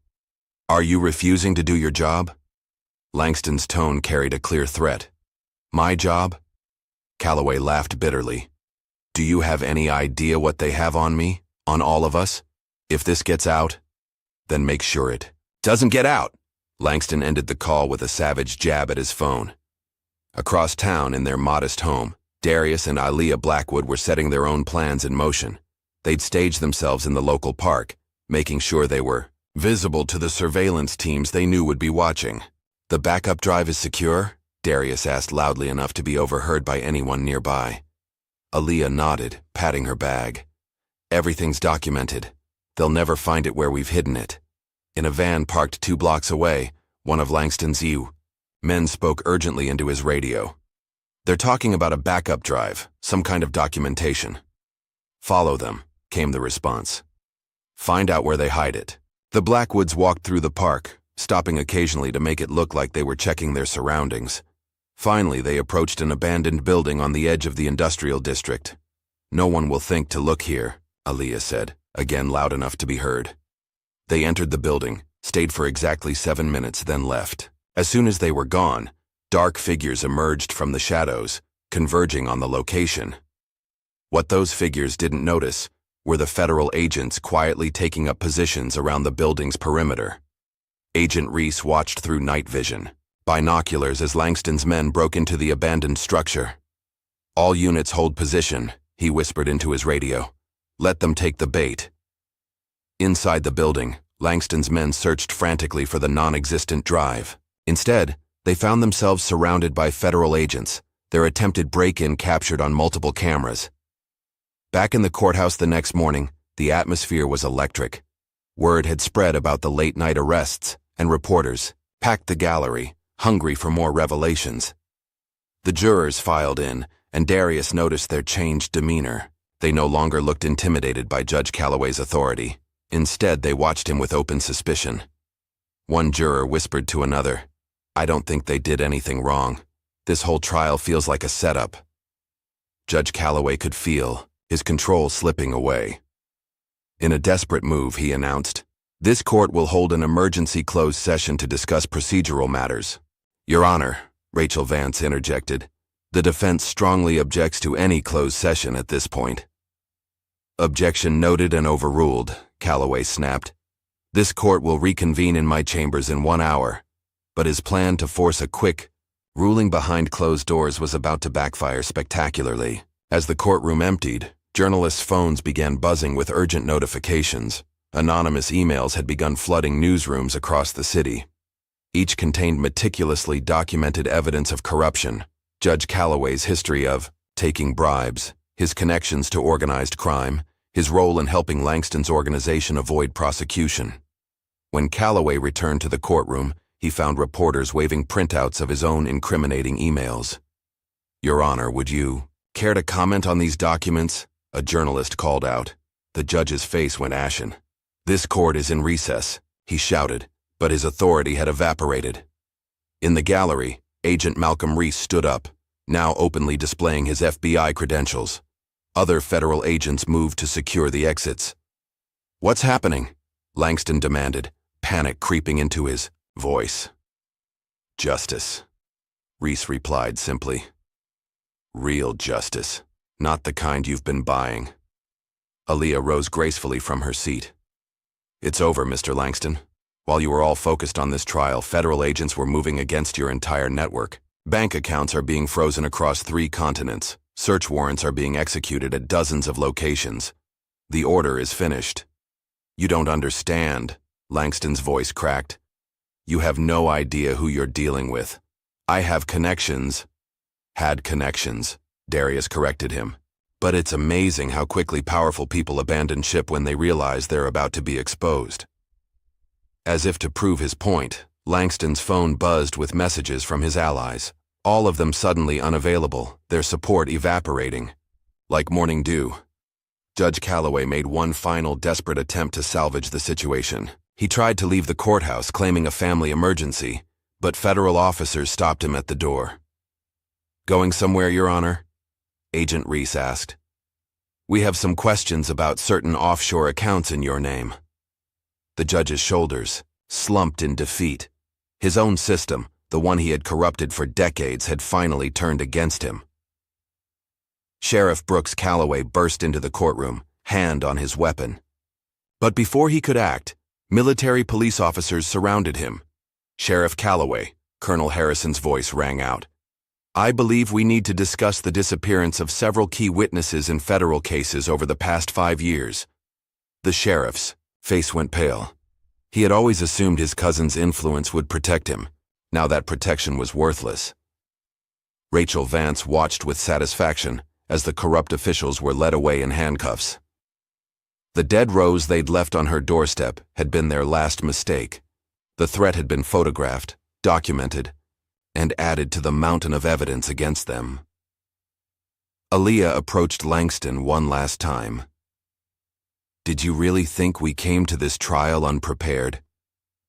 Are you refusing to do your job?" Langston's tone carried a clear threat. "My job?" Calloway laughed bitterly. "Do you have any idea what they have on me, on all of us? If this gets out, then make sure it doesn't get out." Langston ended the call with a savage jab at his phone. Across town, in their modest home, Darius and Aaliyah Blackwood were setting their own plans in motion. They'd staged themselves in the local park, making sure they were visible to the surveillance teams they knew would be watching. "The backup drive is secure?" Darius asked loudly enough to be overheard by anyone nearby. Aaliyah nodded, patting her bag. "Everything's documented. They'll never find it where we've hidden it." In a van parked 2 blocks away, one of Langston's men spoke urgently into his radio. "They're talking about a backup drive, some kind of documentation." "Follow them," came the response. "Find out where they hide it." The Blackwoods walked through the park, stopping occasionally to make it look like they were checking their surroundings. Finally, they approached an abandoned building on the edge of the industrial district. "No one will think to look here," Aaliyah said, again loud enough to be heard. They entered the building, stayed for exactly 7 minutes, then left. As soon as they were gone, dark figures emerged from the shadows, converging on the location. What those figures didn't notice were the federal agents quietly taking up positions around the building's perimeter. Agent Reese watched through night vision, binoculars, as Langston's men broke into the abandoned structure. "All units hold position," he whispered into his radio. "Let them take the bait." Inside the building, Langston's men searched frantically for the non-existent drive. Instead, they found themselves surrounded by federal agents, their attempted break-in captured on multiple cameras. Back in the courthouse the next morning, the atmosphere was electric. Word had spread about the late-night arrests, and reporters packed the gallery, hungry for more revelations. The jurors filed in, and Darius noticed their changed demeanor. They no longer looked intimidated by Judge Calloway's authority. Instead, they watched him with open suspicion. One juror whispered to another, "I don't think they did anything wrong. This whole trial feels like a setup." Judge Calloway could feel his control slipping away. In a desperate move, he announced, "This court will hold an emergency closed session to discuss procedural matters." "Your Honor," Rachel Vance interjected, "the defense strongly objects to any closed session at this point." "Objection noted and overruled," Calloway snapped. "This court will reconvene in my chambers in 1 hour." But his plan to force a quick ruling behind closed doors was about to backfire spectacularly. As the courtroom emptied, journalists' phones began buzzing with urgent notifications. Anonymous emails had begun flooding newsrooms across the city. Each contained meticulously documented evidence of corruption, Judge Calloway's history of taking bribes, his connections to organized crime, his role in helping Langston's organization avoid prosecution. When Calloway returned to the courtroom, he found reporters waving printouts of his own incriminating emails. "Your Honor, would you care to comment on these documents?" a journalist called out. The judge's face went ashen. "This court is in recess," he shouted, but his authority had evaporated. In the gallery, Agent Malcolm Reese stood up, now openly displaying his FBI credentials. Other federal agents moved to secure the exits. "What's happening?" Langston demanded, panic creeping into his voice. "Justice," Reese replied simply. "Real justice, not the kind you've been buying." Aaliyah rose gracefully from her seat. "It's over, Mr. Langston. While you were all focused on this trial, federal agents were moving against your entire network. Bank accounts are being frozen across 3 continents. Search warrants are being executed at dozens of locations. The order is finished." "You don't understand," Langston's voice cracked. "You have no idea who you're dealing with. I have connections." "Had connections," Darius corrected him. "But it's amazing how quickly powerful people abandon ship when they realize they're about to be exposed." As if to prove his point, Langston's phone buzzed with messages from his allies, all of them suddenly unavailable, their support evaporating. Like morning dew, Judge Calloway made one final desperate attempt to salvage the situation. He tried to leave the courthouse, claiming a family emergency, but federal officers stopped him at the door. "Going somewhere, Your Honor?" Agent Reese asked. "We have some questions about certain offshore accounts in your name." The judge's shoulders slumped in defeat. His own system, the one he had corrupted for decades, had finally turned against him. Sheriff Brooks Calloway burst into the courtroom, hand on his weapon. But before he could act, military police officers surrounded him. "Sheriff Calloway," Colonel Harrison's voice rang out. "I believe we need to discuss the disappearance of several key witnesses in federal cases over the past 5 years." The sheriff's face went pale. He had always assumed his cousin's influence would protect him. Now that protection was worthless. Rachel Vance watched with satisfaction as the corrupt officials were led away in handcuffs. The dead rose they'd left on her doorstep had been their last mistake. The threat had been photographed, documented, and added to the mountain of evidence against them. Aaliyah approached Langston one last time. "Did you really think we came to this trial unprepared?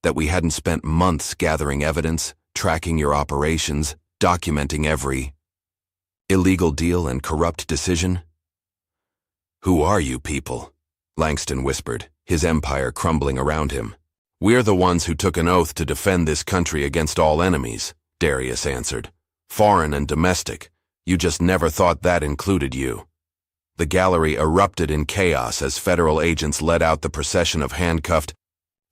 That we hadn't spent months gathering evidence, tracking your operations, documenting every illegal deal and corrupt decision?" "Who are you people?" Langston whispered, his empire crumbling around him. "We're the ones who took an oath to defend this country against all enemies," Darius answered. "Foreign and domestic. You just never thought that included you." The gallery erupted in chaos as federal agents led out the procession of handcuffed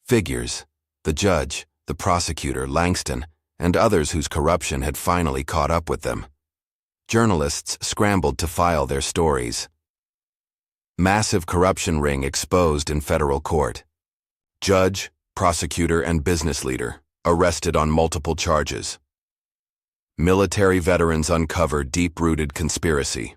figures. The judge, the prosecutor, Langston, and others whose corruption had finally caught up with them. Journalists scrambled to file their stories. Massive corruption ring exposed in federal court. Judge, prosecutor, and business leader, arrested on multiple charges. Military veterans uncover deep-rooted conspiracy.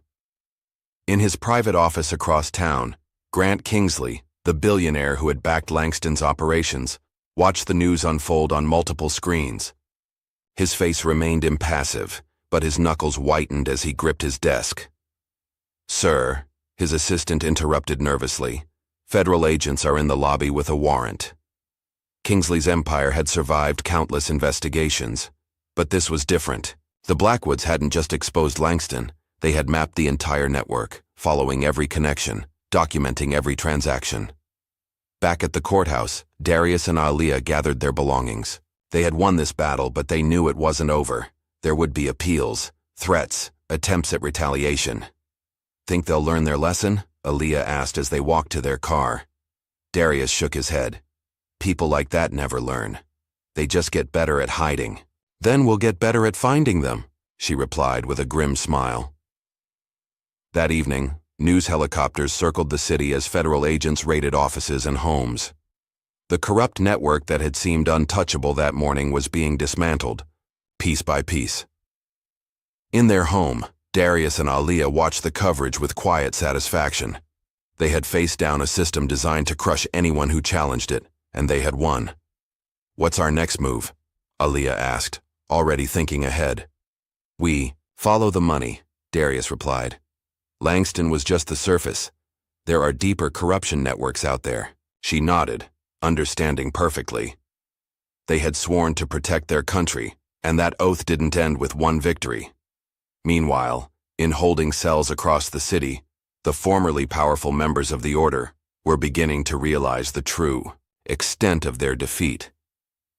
In his private office across town, Grant Kingsley, the billionaire who had backed Langston's operations, watched the news unfold on multiple screens. His face remained impassive, but his knuckles whitened as he gripped his desk. "Sir," his assistant interrupted nervously, "federal agents are in the lobby with a warrant." Kingsley's empire had survived countless investigations, but this was different. The Blackwoods hadn't just exposed Langston, they had mapped the entire network, following every connection, documenting every transaction. Back at the courthouse, Darius and Aaliyah gathered their belongings. They had won this battle, but they knew it wasn't over. There would be appeals, threats, attempts at retaliation. "Think they'll learn their lesson?" Aaliyah asked as they walked to their car. Darius shook his head. "People like that never learn. They just get better at hiding." "Then we'll get better at finding them," she replied with a grim smile. That evening, news helicopters circled the city as federal agents raided offices and homes. The corrupt network that had seemed untouchable that morning was being dismantled, piece by piece. In their home, Darius and Aaliyah watched the coverage with quiet satisfaction. They had faced down a system designed to crush anyone who challenged it, and they had won. "What's our next move?" Aaliyah asked, already thinking ahead. "We follow the money," Darius replied. "Langston was just the surface. There are deeper corruption networks out there." She nodded, understanding perfectly. They had sworn to protect their country, and that oath didn't end with one victory. Meanwhile, in holding cells across the city, the formerly powerful members of the Order were beginning to realize the true extent of their defeat.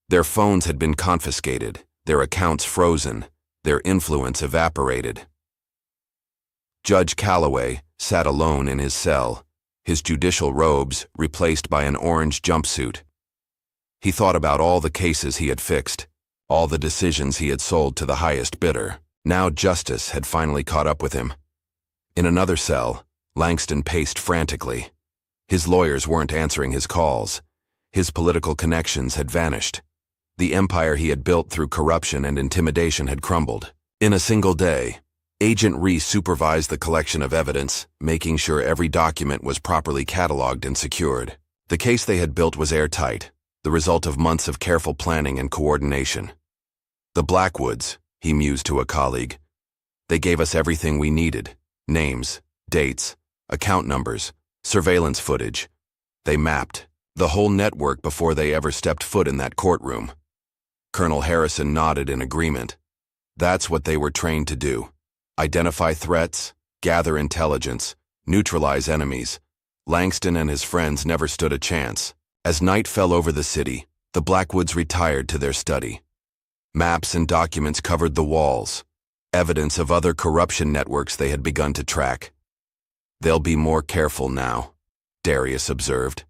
Their phones had been confiscated, their accounts frozen, their influence evaporated. Judge Calloway sat alone in his cell, his judicial robes replaced by an orange jumpsuit. He thought about all the cases he had fixed, all the decisions he had sold to the highest bidder. Now justice had finally caught up with him. In another cell, Langston paced frantically. His lawyers weren't answering his calls. His political connections had vanished. The empire he had built through corruption and intimidation had crumbled. In a single day, Agent Reese supervised the collection of evidence, making sure every document was properly cataloged and secured. The case they had built was airtight, the result of months of careful planning and coordination. "The Blackwoods," he mused to a colleague. "They gave us everything we needed: names, dates, account numbers, surveillance footage. They mapped the whole network before they ever stepped foot in that courtroom." Colonel Harrison nodded in agreement. That's what they were trained to do: identify threats, gather intelligence, neutralize enemies. Langston and his friends never stood a chance. As night fell over the city, the Blackwoods retired to their study. Maps and documents covered the walls, evidence of other corruption networks they had begun to track. "They'll be more careful now," Darius observed.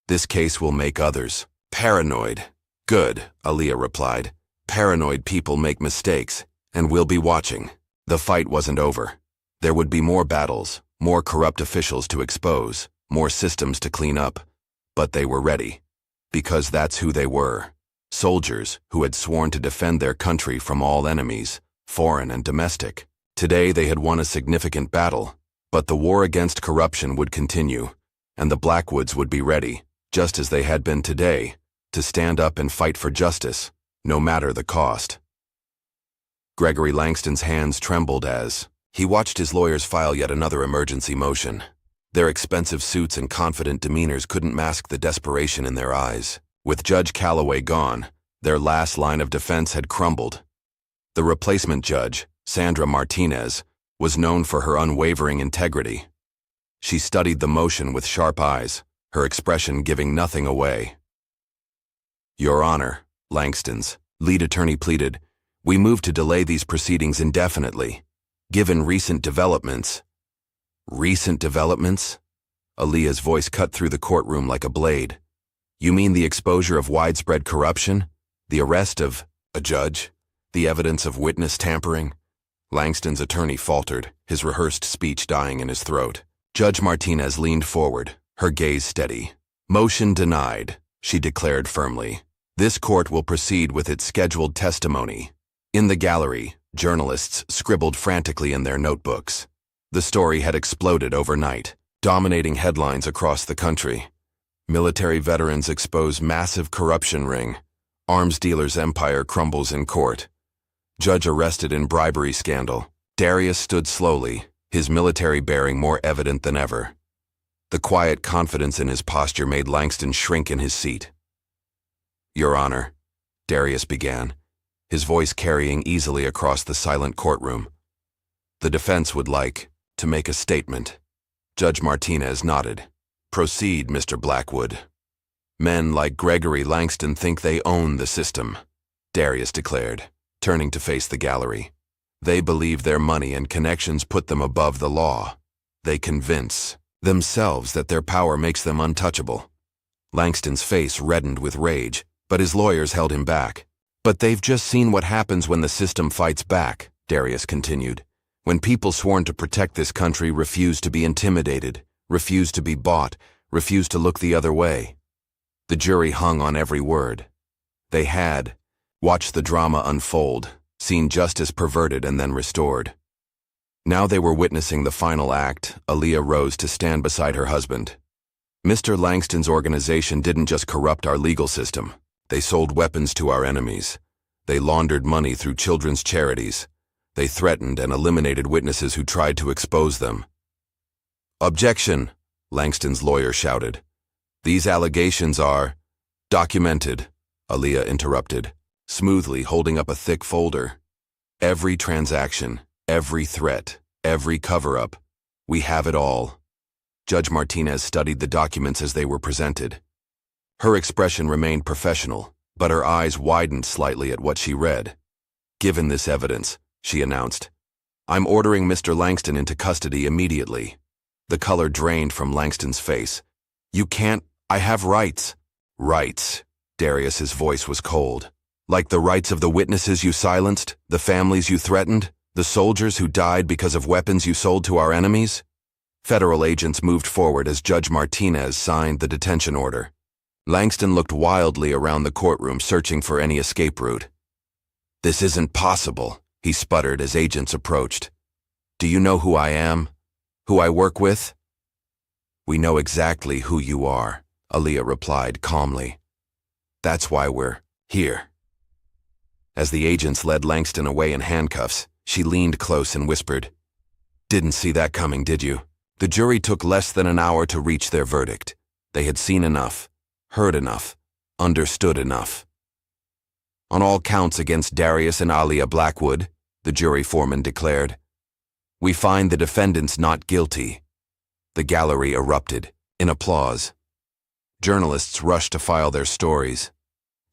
"This case will make others paranoid." "Good," Aaliyah replied. "Paranoid people make mistakes, and we'll be watching." The fight wasn't over. There would be more battles, more corrupt officials to expose, more systems to clean up. But they were ready, because that's who they were. Soldiers who had sworn to defend their country from all enemies, foreign and domestic. Today they had won a significant battle, but the war against corruption would continue, and the Blackwoods would be ready, just as they had been today, to stand up and fight for justice, no matter the cost. Gregory Langston's hands trembled as he watched his lawyers file yet another emergency motion. Their expensive suits and confident demeanors couldn't mask the desperation in their eyes. With Judge Calloway gone, their last line of defense had crumbled. The replacement judge, Sandra Martinez, was known for her unwavering integrity. She studied the motion with sharp eyes, her expression giving nothing away. "Your Honor," Langston's lead attorney pleaded, "we move to delay these proceedings indefinitely. Given recent developments." "Recent developments?" Aaliyah's voice cut through the courtroom like a blade. "You mean the exposure of widespread corruption? The arrest of a judge? The evidence of witness tampering?" Langston's attorney faltered, his rehearsed speech dying in his throat. Judge Martinez leaned forward, her gaze steady. Motion denied, she declared firmly. This court will proceed with its scheduled testimony. In the gallery, journalists scribbled frantically in their notebooks. The story had exploded overnight, dominating headlines across the country. Military veterans expose massive corruption ring. Arms dealer's empire crumbles in court. Judge arrested in bribery scandal. Darius stood slowly, his military bearing more evident than ever. The quiet confidence in his posture made Langston shrink in his seat. "Your Honor," Darius began, his voice carrying easily across the silent courtroom. "The defense would like to make a statement." Judge Martinez nodded. "Proceed, Mr. Blackwood." "Men like Gregory Langston think they own the system," Darius declared, turning to face the gallery. "They believe their money and connections put them above the law. They convince themselves that their power makes them untouchable." Langston's face reddened with rage, but his lawyers held him back. "But they've just seen what happens when the system fights back," Darius continued. "When people sworn to protect this country refuse to be intimidated, refuse to be bought, refuse to look the other way." The jury hung on every word. They had watched the drama unfold, seen justice perverted and then restored. Now they were witnessing the final act. Aaliyah rose to stand beside her husband. "Mr. Langston's organization didn't just corrupt our legal system. They sold weapons to our enemies. They laundered money through children's charities. They threatened and eliminated witnesses who tried to expose them." "Objection," Langston's lawyer shouted. "These allegations are documented," Aaliyah interrupted, smoothly holding up a thick folder. "Every transaction, every threat, every cover-up. We have it all." Judge Martinez studied the documents as they were presented. Her expression remained professional, but her eyes widened slightly at what she read. "Given this evidence," she announced, "I'm ordering Mr. Langston into custody immediately." The color drained from Langston's face. "You can't. I have rights." "Rights?" Darius's voice was cold. "Like the rights of the witnesses you silenced, the families you threatened, the soldiers who died because of weapons you sold to our enemies?" Federal agents moved forward as Judge Martinez signed the detention order. Langston looked wildly around the courtroom, searching for any escape route. "This isn't possible," he sputtered as agents approached. "Do you know who I am? Who I work with?" "We know exactly who you are," Aaliyah replied calmly. "That's why we're here." As the agents led Langston away in handcuffs, she leaned close and whispered, "Didn't see that coming, did you?" The jury took less than an hour to reach their verdict. They had seen enough, heard enough, understood enough. "On all counts against Darius and Aaliyah Blackwood," the jury foreman declared, "we find the defendants not guilty." The gallery erupted in applause. Journalists rushed to file their stories,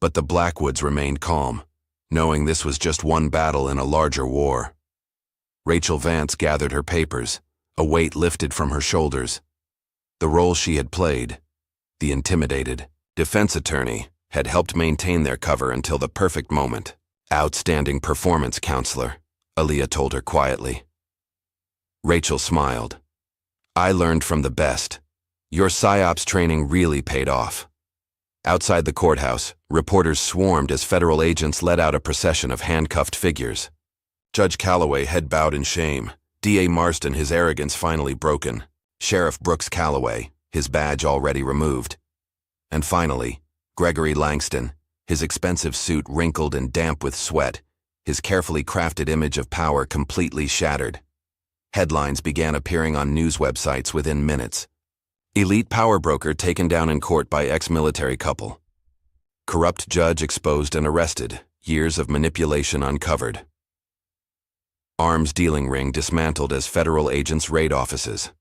but the Blackwoods remained calm, knowing this was just one battle in a larger war. Rachel Vance gathered her papers, a weight lifted from her shoulders. The role she had played, the intimidated defense attorney, had helped maintain their cover until the perfect moment. "Outstanding performance, counselor," Aaliyah told her quietly. Rachel smiled. "I learned from the best. Your PSYOPs training really paid off." Outside the courthouse, reporters swarmed as federal agents led out a procession of handcuffed figures. Judge Calloway head bowed in shame. D.A. Marston, his arrogance finally broken. Sheriff Brooks Calloway, his badge already removed. And finally, Gregory Langston, his expensive suit wrinkled and damp with sweat, his carefully crafted image of power completely shattered. Headlines began appearing on news websites within minutes. Elite power broker taken down in court by ex-military couple. Corrupt judge exposed and arrested, years of manipulation uncovered. Arms dealing ring dismantled as federal agents raid offices.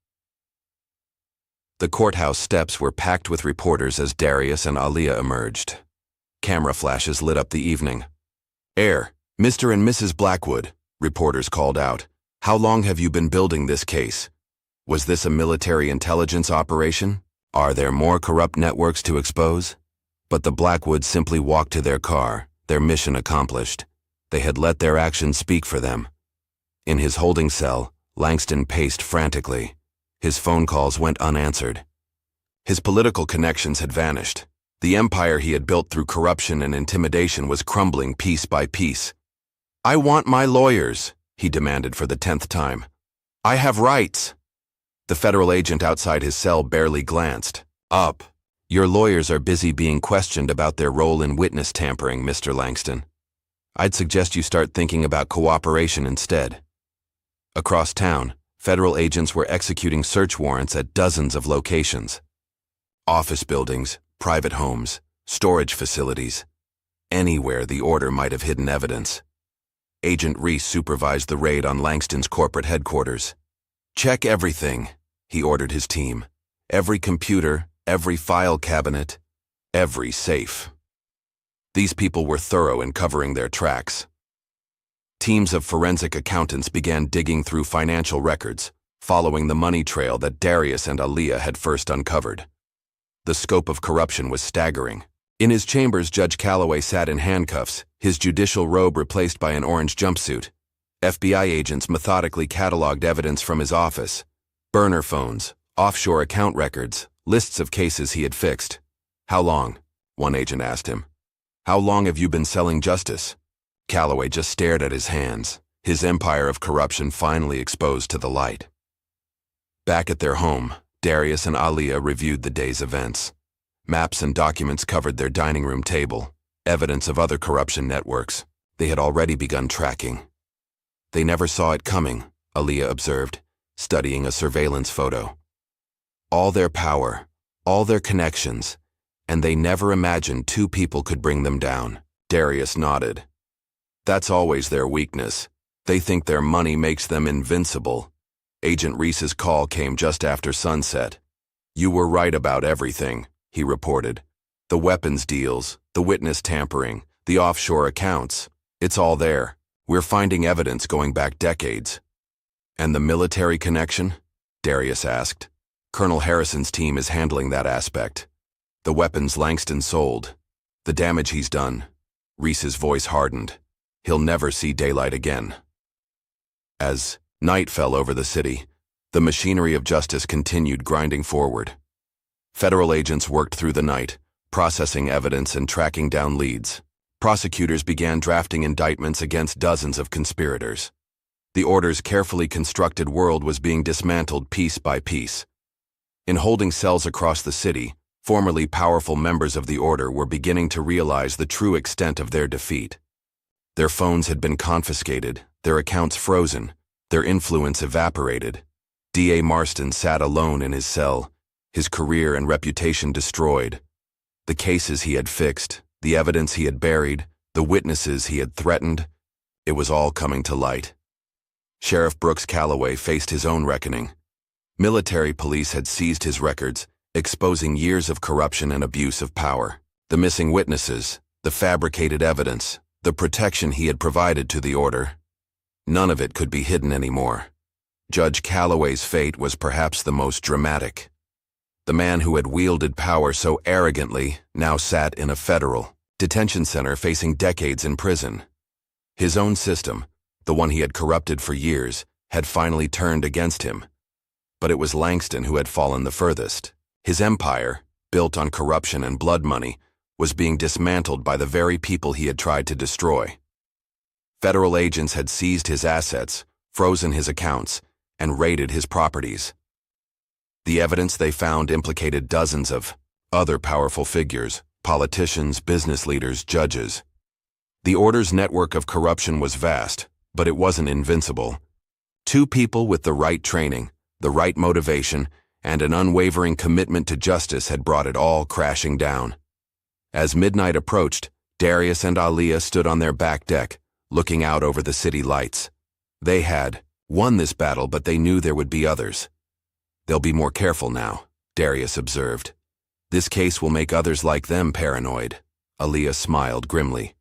The courthouse steps were packed with reporters as Darius and Aaliyah emerged. Camera flashes lit up the evening. "Air, Mr. and Mrs. Blackwood," reporters called out. "How long have you been building this case? Was this a military intelligence operation? Are there more corrupt networks to expose?" But the Blackwoods simply walked to their car, their mission accomplished. They had let their actions speak for them. In his holding cell, Langston paced frantically. His phone calls went unanswered. His political connections had vanished. The empire he had built through corruption and intimidation was crumbling piece by piece. "I want my lawyers," he demanded for the 10th time. "I have rights." The federal agent outside his cell barely glanced up. "Your lawyers are busy being questioned about their role in witness tampering, Mr. Langston. I'd suggest you start thinking about cooperation instead." Across town, federal agents were executing search warrants at dozens of locations. Office buildings, private homes, storage facilities. Anywhere the order might have hidden evidence. Agent Reese supervised the raid on Langston's corporate headquarters. "Check everything," he ordered his team. "Every computer, every file cabinet, every safe." These people were thorough in covering their tracks. Teams of forensic accountants began digging through financial records, following the money trail that Darius and Aaliyah had first uncovered. The scope of corruption was staggering. In his chambers, Judge Calloway sat in handcuffs, his judicial robe replaced by an orange jumpsuit. FBI agents methodically cataloged evidence from his office: burner phones, offshore account records, lists of cases he had fixed. "How long?" one agent asked him. "How long have you been selling justice?" Calloway just stared at his hands, his empire of corruption finally exposed to the light. Back at their home, Darius and Aaliyah reviewed the day's events. Maps and documents covered their dining room table, evidence of other corruption networks they had already begun tracking. "They never saw it coming," Aaliyah observed, studying a surveillance photo. "All their power, all their connections, and they never imagined two people could bring them down." Darius nodded. "That's always their weakness. They think their money makes them invincible." Agent Reese's call came just after sunset. "You were right about everything," he reported. "The weapons deals, the witness tampering, the offshore accounts. It's all there. We're finding evidence going back decades." "And the military connection?" Darius asked. "Colonel Harrison's team is handling that aspect. The weapons Langston sold, the damage he's done." Reese's voice hardened. "He'll never see daylight again." As night fell over the city, the machinery of justice continued grinding forward. Federal agents worked through the night, processing evidence and tracking down leads. Prosecutors began drafting indictments against dozens of conspirators. The order's carefully constructed world was being dismantled piece by piece. In holding cells across the city, formerly powerful members of the order were beginning to realize the true extent of their defeat. Their phones had been confiscated, their accounts frozen, their influence evaporated. D.A. Marston sat alone in his cell, his career and reputation destroyed. The cases he had fixed, the evidence he had buried, the witnesses he had threatened, it was all coming to light. Sheriff Brooks Calloway faced his own reckoning. Military police had seized his records, exposing years of corruption and abuse of power. The missing witnesses, the fabricated evidence, the protection he had provided to the order. None of it could be hidden anymore. Judge Calloway's fate was perhaps the most dramatic. The man who had wielded power so arrogantly now sat in a federal detention center facing decades in prison. His own system, the one he had corrupted for years, had finally turned against him. But it was Langston who had fallen the furthest. His empire, built on corruption and blood money, was being dismantled by the very people he had tried to destroy. Federal agents had seized his assets, frozen his accounts, and raided his properties. The evidence they found implicated dozens of other powerful figures, politicians, business leaders, judges. The order's network of corruption was vast, but it wasn't invincible. Two people with the right training, the right motivation, and an unwavering commitment to justice had brought it all crashing down. As midnight approached, Darius and Aaliyah stood on their back deck, looking out over the city lights. They had won this battle, but they knew there would be others. "They'll be more careful now," Darius observed. "This case will make others like them paranoid." Aaliyah smiled grimly.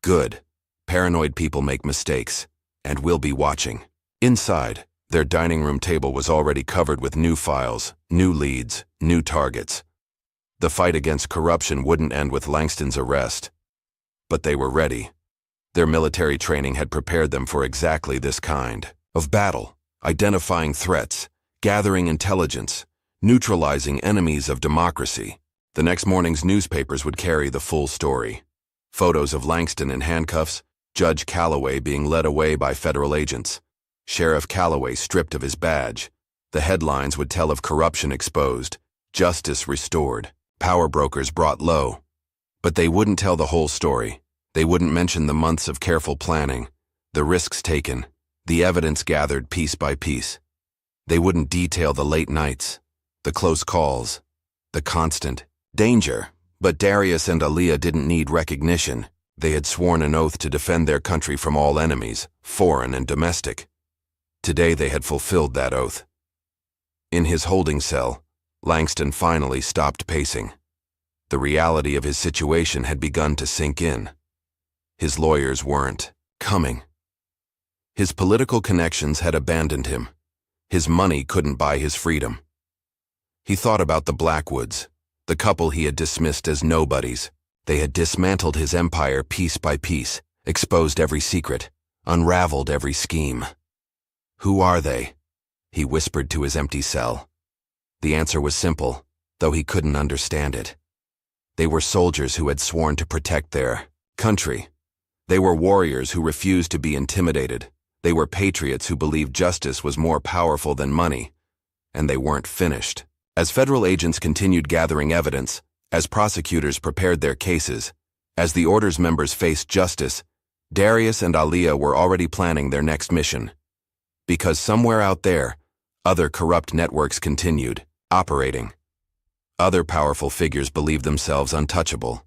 "Good. Paranoid people make mistakes, and we'll be watching." Inside, their dining room table was already covered with new files, new leads, new targets. The fight against corruption wouldn't end with Langston's arrest. But they were ready. Their military training had prepared them for exactly this kind of battle, identifying threats, gathering intelligence, neutralizing enemies of democracy. The next morning's newspapers would carry the full story. Photos of Langston in handcuffs, Judge Calloway being led away by federal agents, Sheriff Calloway stripped of his badge. The headlines would tell of corruption exposed, justice restored, power brokers brought low. But they wouldn't tell the whole story. They wouldn't mention the months of careful planning, the risks taken, the evidence gathered piece by piece. They wouldn't detail the late nights, the close calls, the constant danger. But Darius and Aaliyah didn't need recognition. They had sworn an oath to defend their country from all enemies, foreign and domestic. Today they had fulfilled that oath. In his holding cell, Langston finally stopped pacing. The reality of his situation had begun to sink in. His lawyers weren't coming. His political connections had abandoned him. His money couldn't buy his freedom. He thought about the Blackwoods, the couple he had dismissed as nobodies. They had dismantled his empire piece by piece, exposed every secret, unraveled every scheme. "Who are they?" he whispered to his empty cell. The answer was simple, though he couldn't understand it. They were soldiers who had sworn to protect their country. They were warriors who refused to be intimidated. They were patriots who believed justice was more powerful than money. And they weren't finished. As federal agents continued gathering evidence, as prosecutors prepared their cases, as the Order's members faced justice, Darius and Aaliyah were already planning their next mission. Because somewhere out there, other corrupt networks continued operating. Other powerful figures believed themselves untouchable.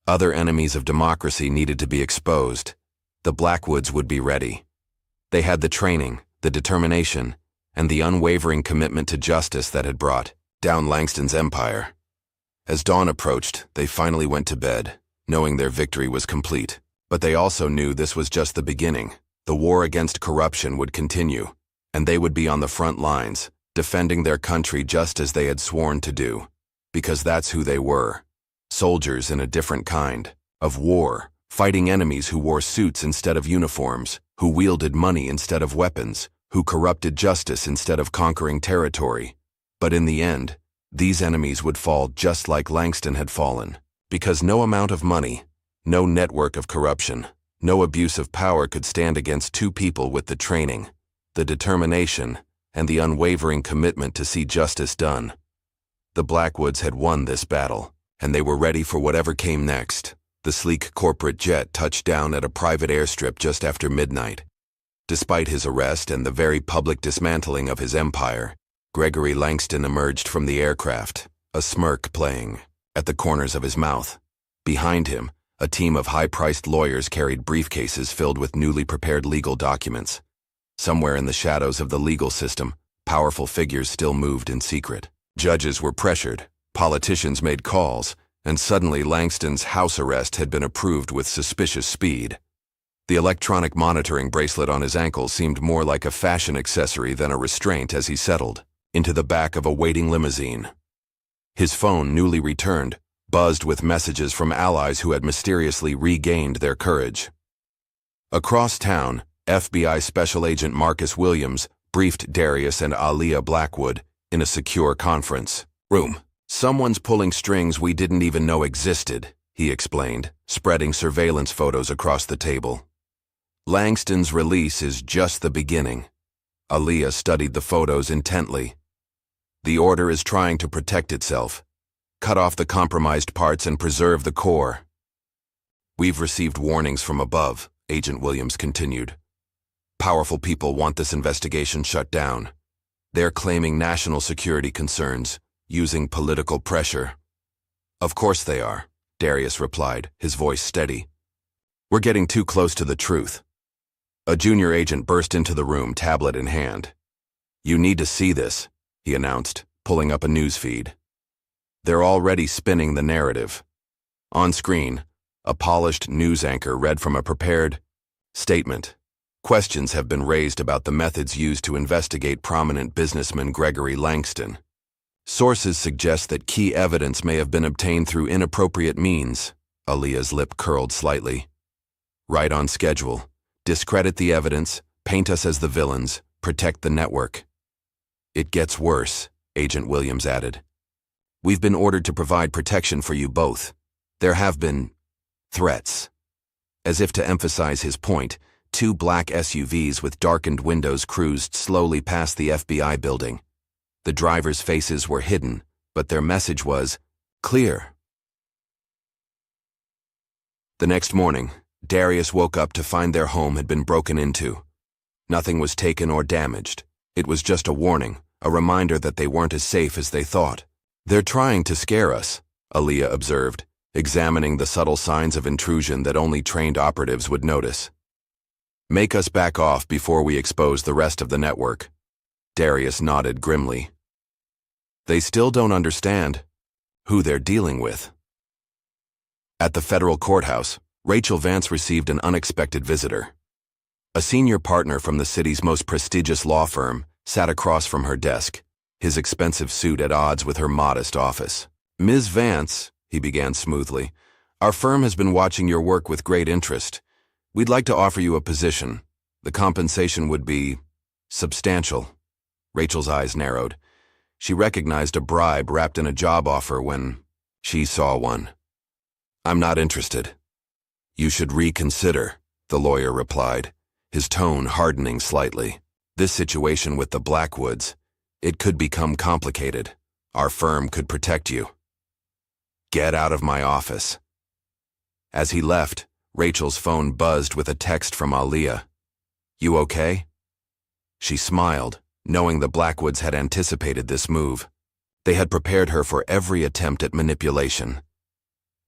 Other enemies of democracy needed to be exposed. The Blackwoods would be ready. They had the training, the determination, and the unwavering commitment to justice that had brought down Langston's empire. As dawn approached, they finally went to bed, knowing their victory was complete. But they also knew this was just the beginning. The war against corruption would continue, and they would be on the front lines, defending their country just as they had sworn to do. Because that's who they were. Soldiers in a different kind of war, fighting enemies who wore suits instead of uniforms, who wielded money instead of weapons, who corrupted justice instead of conquering territory. But in the end, these enemies would fall just like Langston had fallen. Because no amount of money, no network of corruption, no abuse of power could stand against two people with the training, the determination, and the unwavering commitment to see justice done. The Blackwoods had won this battle, and they were ready for whatever came next. The sleek corporate jet touched down at a private airstrip just after midnight. Despite his arrest and the very public dismantling of his empire, Gregory Langston emerged from the aircraft, a smirk playing at the corners of his mouth. Behind him, a team of high-priced lawyers carried briefcases filled with newly prepared legal documents. Somewhere in the shadows of the legal system, powerful figures still moved in secret. Judges were pressured, politicians made calls, and suddenly Langston's house arrest had been approved with suspicious speed. The electronic monitoring bracelet on his ankle seemed more like a fashion accessory than a restraint as he settled into the back of a waiting limousine. His phone, newly returned, buzzed with messages from allies who had mysteriously regained their courage. Across town, FBI Special Agent Marcus Williams briefed Darius and Aaliyah Blackwood in a secure conference room. "Someone's pulling strings we didn't even know existed," he explained, spreading surveillance photos across the table. "Langston's release is just the beginning." Aaliyah studied the photos intently. "The Order is trying to protect itself, cut off the compromised parts and preserve the core." "We've received warnings from above," Agent Williams continued. "Powerful people want this investigation shut down. They're claiming national security concerns, using political pressure." "Of course they are," Darius replied, his voice steady. "We're getting too close to the truth." A junior agent burst into the room, tablet in hand. "You need to see this," he announced, pulling up a news feed. They're already spinning the narrative. On screen, a polished news anchor read from a prepared statement. Questions have been raised about the methods used to investigate prominent businessman Gregory Langston. Sources suggest that key evidence may have been obtained through inappropriate means. Aaliyah's lip curled slightly. "Right on schedule. Discredit the evidence, paint us as the villains, protect the network." "It gets worse," Agent Williams added. We've been ordered to provide protection for you both. There have been threats. As if to emphasize his point, 2 black SUVs with darkened windows cruised slowly past the FBI building. The drivers' faces were hidden, but their message was clear. The next morning, Darius woke up to find their home had been broken into. Nothing was taken or damaged. It was just a warning, a reminder that they weren't as safe as they thought. They're trying to scare us, Aaliyah observed, examining the subtle signs of intrusion that only trained operatives would notice. Make us back off before we expose the rest of the network. Darius nodded grimly. They still don't understand who they're dealing with. At the federal courthouse, Rachel Vance received an unexpected visitor. A senior partner from the city's most prestigious law firm sat across from her desk, his expensive suit at odds with her modest office. Ms. Vance, he began smoothly, our firm has been watching your work with great interest. We'd like to offer you a position. The compensation would be substantial. Rachel's eyes narrowed. She recognized a bribe wrapped in a job offer when she saw one. I'm not interested. You should reconsider, the lawyer replied, his tone hardening slightly. This situation with the Blackwoods, it could become complicated. Our firm could protect you. Get out of my office. As he left, Rachel's phone buzzed with a text from Aaliyah. You okay? She smiled, knowing the Blackwoods had anticipated this move. They had prepared her for every attempt at manipulation.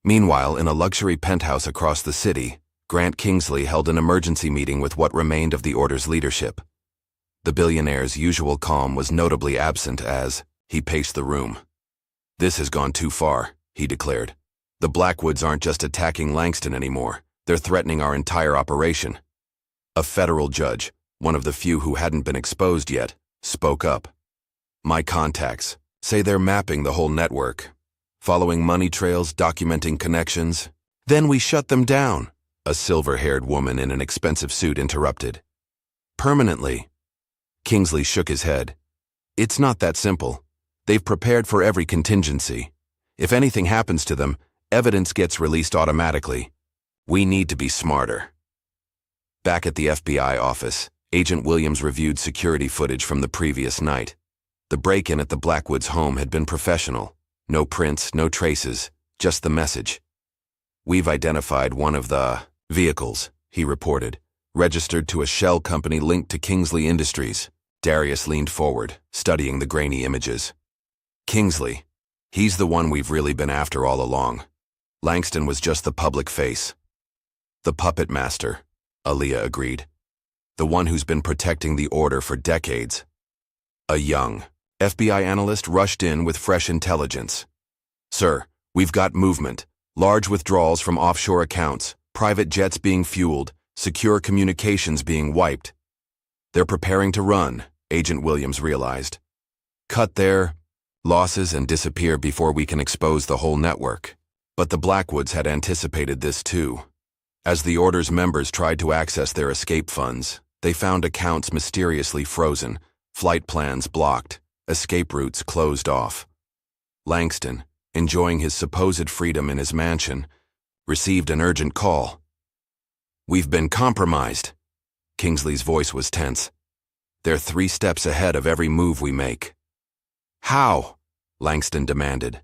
Meanwhile, in a luxury penthouse across the city, Grant Kingsley held an emergency meeting with what remained of the Order's leadership. The billionaire's usual calm was notably absent as he paced the room. This has gone too far, he declared. The Blackwoods aren't just attacking Langston anymore. They're threatening our entire operation. A federal judge, one of the few who hadn't been exposed yet, spoke up. My contacts say they're mapping the whole network, following money trails, documenting connections. Then we shut them down, a silver-haired woman in an expensive suit interrupted. Permanently. Kingsley shook his head. It's not that simple. They've prepared for every contingency. If anything happens to them, evidence gets released automatically. We need to be smarter. Back at the FBI office, Agent Williams reviewed security footage from the previous night. The break-in at the Blackwoods' home had been professional. No prints, no traces, just the message. We've identified one of the vehicles, he reported, registered to a shell company linked to Kingsley Industries. Darius leaned forward, studying the grainy images. Kingsley, he's the one we've really been after all along. Langston was just the public face. The puppet master, Aaliyah agreed. The one who's been protecting the Order for decades. A young FBI analyst rushed in with fresh intelligence. Sir, we've got movement, large withdrawals from offshore accounts, private jets being fueled, secure communications being wiped. They're preparing to run, Agent Williams realized. Cut their losses and disappear before we can expose the whole network. But the Blackwoods had anticipated this too. As the Order's members tried to access their escape funds, they found accounts mysteriously frozen, flight plans blocked, escape routes closed off. Langston, enjoying his supposed freedom in his mansion, received an urgent call. We've been compromised. Kingsley's voice was tense. They're 3 steps ahead of every move we make. How? Langston demanded.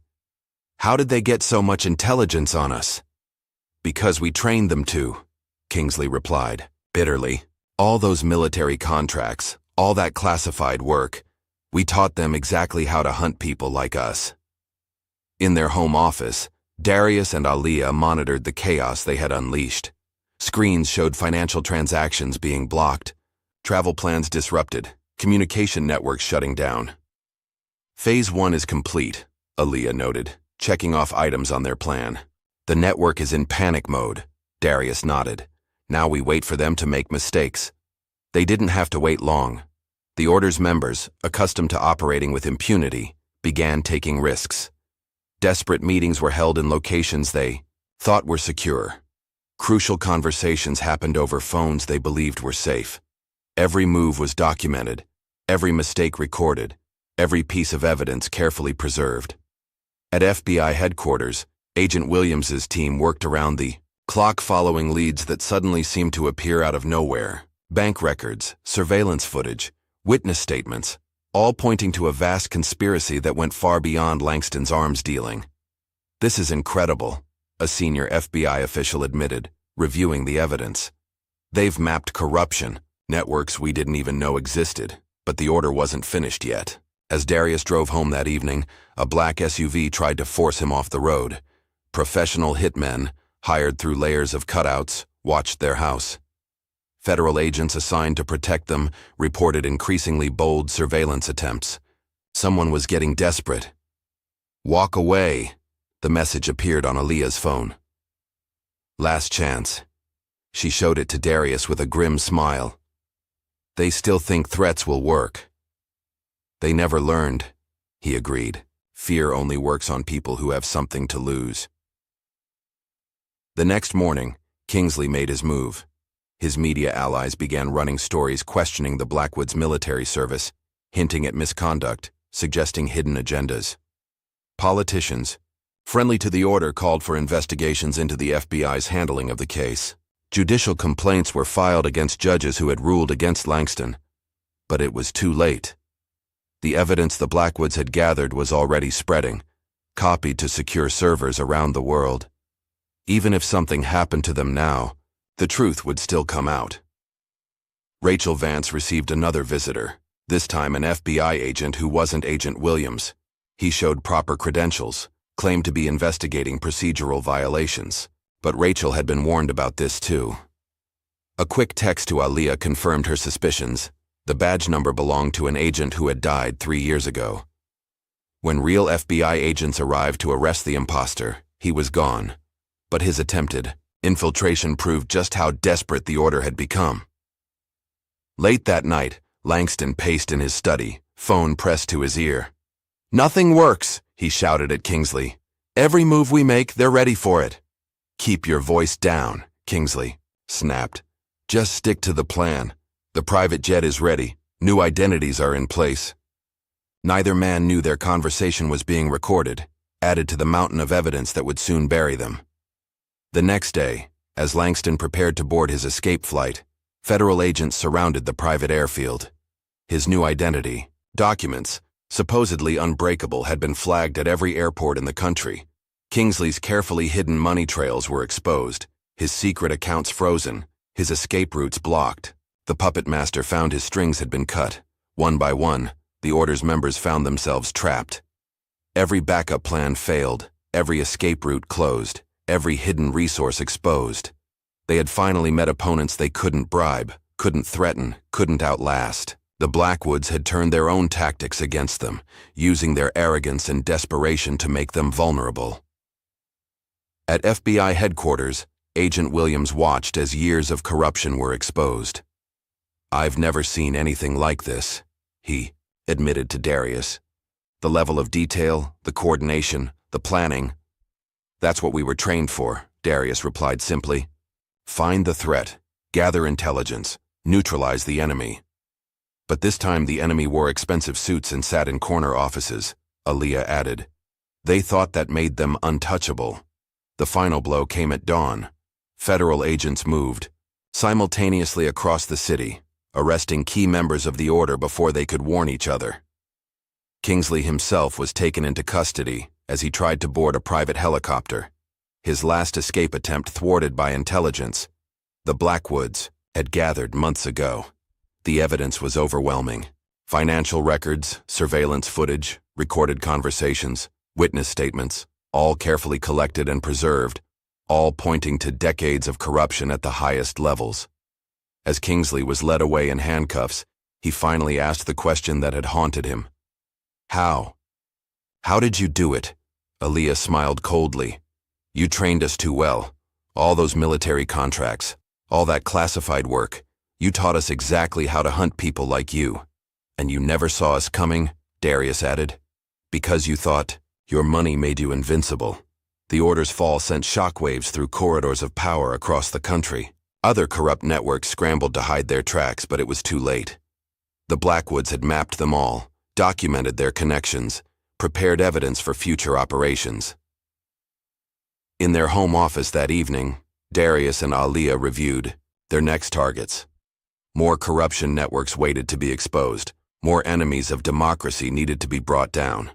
How did they get so much intelligence on us? Because we trained them to, Kingsley replied, bitterly. All those military contracts, all that classified work, we taught them exactly how to hunt people like us. In their home office, Darius and Aaliyah monitored the chaos they had unleashed. Screens showed financial transactions being blocked, travel plans disrupted, communication networks shutting down. Phase 1 is complete, Aaliyah noted, checking off items on their plan. The network is in panic mode, Darius nodded. Now we wait for them to make mistakes. They didn't have to wait long. The Order's members, accustomed to operating with impunity, began taking risks. Desperate meetings were held in locations they thought were secure. Crucial conversations happened over phones they believed were safe. Every move was documented, every mistake recorded, every piece of evidence carefully preserved. At FBI headquarters, Agent Williams's team worked around the clock following leads that suddenly seemed to appear out of nowhere. Bank records, surveillance footage, witness statements, all pointing to a vast conspiracy that went far beyond Langston's arms dealing. "This is incredible," a senior FBI official admitted, reviewing the evidence. "They've mapped corruption, networks we didn't even know existed, but the order wasn't finished yet." As Darius drove home that evening, a black SUV tried to force him off the road. Professional hitmen, hired through layers of cutouts, watched their house. Federal agents assigned to protect them reported increasingly bold surveillance attempts. Someone was getting desperate. "Walk away," the message appeared on Aaliyah's phone. "Last chance." She showed it to Darius with a grim smile. "They still think threats will work." "They never learned," he agreed. "Fear only works on people who have something to lose." The next morning, Kingsley made his move. His media allies began running stories questioning the Blackwoods military service, hinting at misconduct, suggesting hidden agendas. Politicians, friendly to the order, called for investigations into the FBI's handling of the case. Judicial complaints were filed against judges who had ruled against Langston. But it was too late. The evidence the Blackwoods had gathered was already spreading, copied to secure servers around the world. Even if something happened to them now, the truth would still come out. Rachel Vance received another visitor, this time an FBI agent who wasn't Agent Williams. He showed proper credentials, claimed to be investigating procedural violations. But Rachel had been warned about this too. A quick text to Aaliyah confirmed her suspicions. The badge number belonged to an agent who had died 3 years ago. When real FBI agents arrived to arrest the imposter, he was gone. But his attempted infiltration proved just how desperate the order had become. Late that night, Langston paced in his study, phone pressed to his ear. "Nothing works," he shouted at Kingsley. "Every move we make, they're ready for it." "Keep your voice down," Kingsley snapped. "Just stick to the plan. The private jet is ready. New identities are in place." Neither man knew their conversation was being recorded, added to the mountain of evidence that would soon bury them. The next day, as Langston prepared to board his escape flight, federal agents surrounded the private airfield. His new identity, documents, supposedly unbreakable, had been flagged at every airport in the country. Kingsley's carefully hidden money trails were exposed, his secret accounts frozen, his escape routes blocked. The puppet master found his strings had been cut. One by one, the order's members found themselves trapped. Every backup plan failed, every escape route closed, every hidden resource exposed. They had finally met opponents they couldn't bribe, couldn't threaten, couldn't outlast. The Blackwoods had turned their own tactics against them, using their arrogance and desperation to make them vulnerable. At FBI headquarters, Agent Williams watched as years of corruption were exposed. "I've never seen anything like this," he admitted to Darius. "The level of detail, the coordination, the planning. That's what we were trained for," Darius replied simply. "Find the threat, gather intelligence, neutralize the enemy." But this time the enemy wore expensive suits and sat in corner offices, Aaliyah added. They thought that made them untouchable. The final blow came at dawn. Federal agents moved simultaneously across the city, arresting key members of the order before they could warn each other. Kingsley himself was taken into custody as he tried to board a private helicopter, his last escape attempt thwarted by intelligence. The Blackwoods had gathered months ago. The evidence was overwhelming. Financial records, surveillance footage, recorded conversations, witness statements, all carefully collected and preserved, all pointing to decades of corruption at the highest levels. As Kingsley was led away in handcuffs, he finally asked the question that had haunted him. "How? How did you do it?" Aaliyah smiled coldly. "You trained us too well. All those military contracts, all that classified work. You taught us exactly how to hunt people like you. And you never saw us coming," Darius added. "Because you thought your money made you invincible." The order's fall sent shockwaves through corridors of power across the country. Other corrupt networks scrambled to hide their tracks, but it was too late. The Blackwoods had mapped them all, documented their connections, prepared evidence for future operations. In their home office that evening, Darius and Aliyah reviewed their next targets. More corruption networks waited to be exposed. More enemies of democracy needed to be brought down.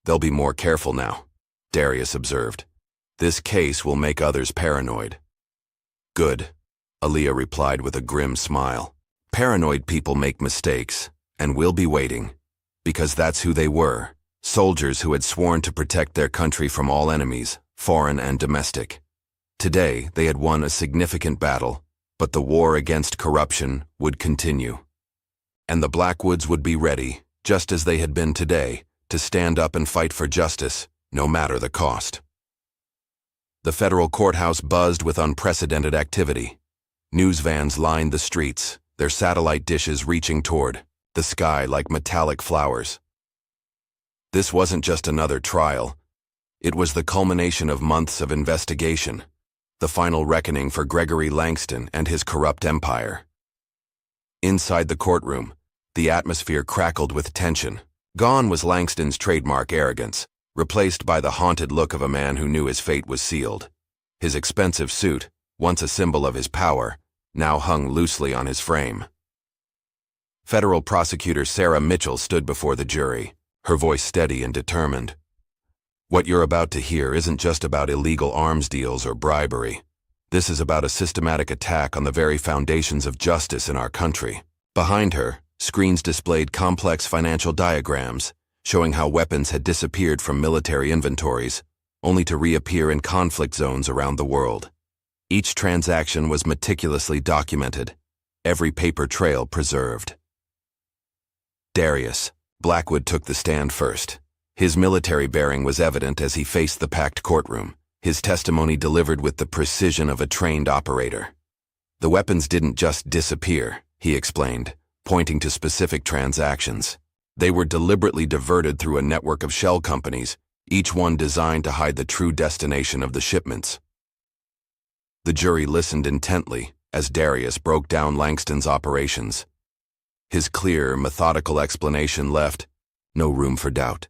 "They'll be more careful now," Darius observed. "This case will make others paranoid." "Good," Aliyah replied with a grim smile. "Paranoid people make mistakes, and we'll be waiting. Because that's who they were, soldiers who had sworn to protect their country from all enemies, foreign and domestic. Today, they had won a significant battle, but the war against corruption would continue. And the Blackwoods would be ready, just as they had been today, to stand up and fight for justice, no matter the cost." The federal courthouse buzzed with unprecedented activity. News vans lined the streets, their satellite dishes reaching toward the sky like metallic flowers. This wasn't just another trial. It was the culmination of months of investigation, the final reckoning for Gregory Langston and his corrupt empire. Inside the courtroom, the atmosphere crackled with tension. Gone was Langston's trademark arrogance, replaced by the haunted look of a man who knew his fate was sealed. His expensive suit, once a symbol of his power, now hung loosely on his frame. Federal prosecutor Sarah Mitchell stood before the jury, her voice steady and determined. "What you're about to hear isn't just about illegal arms deals or bribery. This is about a systematic attack on the very foundations of justice in our country." Behind her, screens displayed complex financial diagrams, showing how weapons had disappeared from military inventories, only to reappear in conflict zones around the world. Each transaction was meticulously documented, every paper trail preserved. Darius Blackwood took the stand first. His military bearing was evident as he faced the packed courtroom, his testimony delivered with the precision of a trained operator. "The weapons didn't just disappear," he explained, pointing to specific transactions. "They were deliberately diverted through a network of shell companies, each one designed to hide the true destination of the shipments." The jury listened intently as Darius broke down Langston's operations. His clear, methodical explanation left no room for doubt.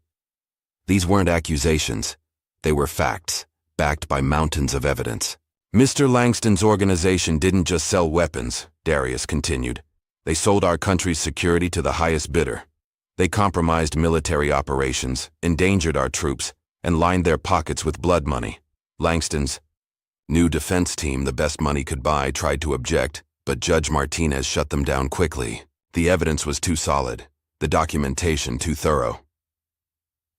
These weren't accusations. They were facts, backed by mountains of evidence. "Mr. Langston's organization didn't just sell weapons," Darius continued. "They sold our country's security to the highest bidder. They compromised military operations, endangered our troops, and lined their pockets with blood money. Langston's new defense team, the best money could buy, tried to object, but Judge Martinez shut them down quickly. The evidence was too solid, the documentation too thorough."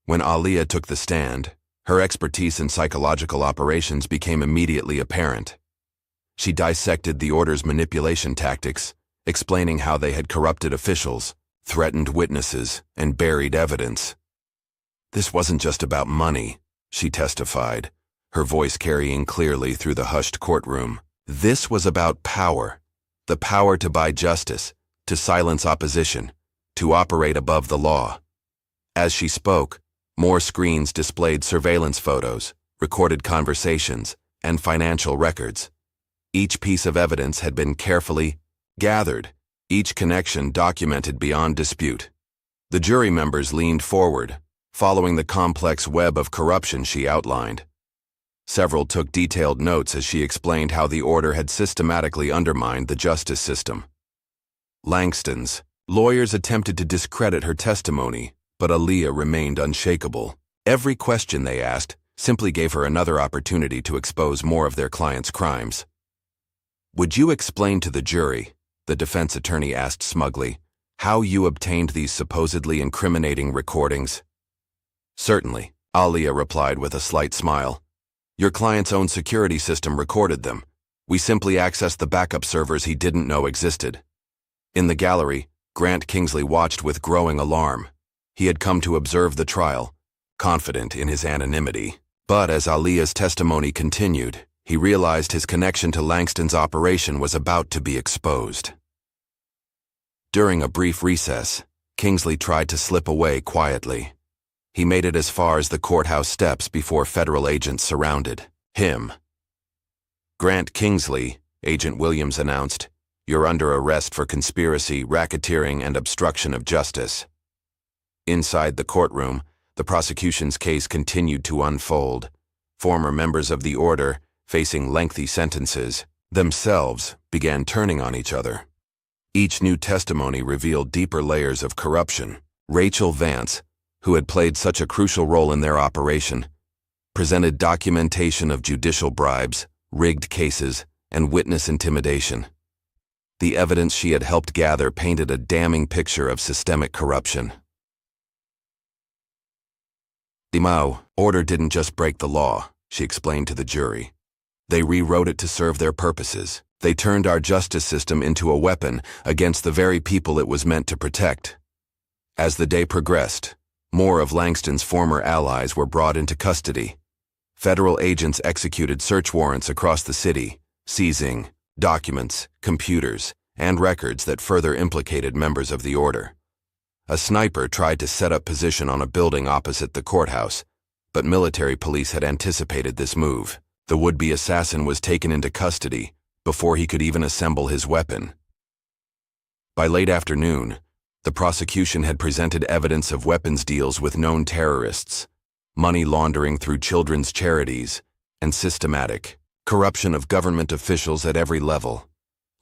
When Aliyah took the stand, her expertise in psychological operations became immediately apparent. She dissected the order's manipulation tactics, explaining how they had corrupted officials, threatened witnesses, and buried evidence. "This wasn't just about money," she testified, her voice carrying clearly through the hushed courtroom. "This was about power, the power to buy justice, to silence opposition, to operate above the law." As she spoke, more screens displayed surveillance photos, recorded conversations, and financial records. Each piece of evidence had been carefully gathered, each connection documented beyond dispute. The jury members leaned forward, following the complex web of corruption she outlined. Several took detailed notes as she explained how the order had systematically undermined the justice system. Langston's lawyers attempted to discredit her testimony, but Aliyah remained unshakable. Every question they asked simply gave her another opportunity to expose more of their client's crimes. "Would you explain to the jury," the defense attorney asked smugly, "how you obtained these supposedly incriminating recordings?" "Certainly," Aliyah replied with a slight smile. "Your client's own security system recorded them. We simply accessed the backup servers he didn't know existed." In the gallery, Grant Kingsley watched with growing alarm. He had come to observe the trial, confident in his anonymity. But as Aliyah's testimony continued, he realized his connection to Langston's operation was about to be exposed. During a brief recess, Kingsley tried to slip away quietly. He made it as far as the courthouse steps before federal agents surrounded him. "Grant Kingsley," Agent Williams announced, "you're under arrest for conspiracy, racketeering, and obstruction of justice." Inside the courtroom, the prosecution's case continued to unfold. Former members of the order, facing lengthy sentences, themselves began turning on each other. Each new testimony revealed deeper layers of corruption. Rachel Vance, who had played such a crucial role in their operation, presented documentation of judicial bribes, rigged cases, and witness intimidation. The evidence she had helped gather painted a damning picture of systemic corruption. The Mao order didn't just break the law, she explained to the jury. They rewrote it to serve their purposes. They turned our justice system into a weapon against the very people it was meant to protect. As the day progressed, more of Langston's former allies were brought into custody. Federal agents executed search warrants across the city, seizing documents, computers, and records that further implicated members of the order. A sniper tried to set up position on a building opposite the courthouse, but military police had anticipated this move. The would-be assassin was taken into custody before he could even assemble his weapon. By late afternoon, the prosecution had presented evidence of weapons deals with known terrorists, money laundering through children's charities, and systematic corruption of government officials at every level.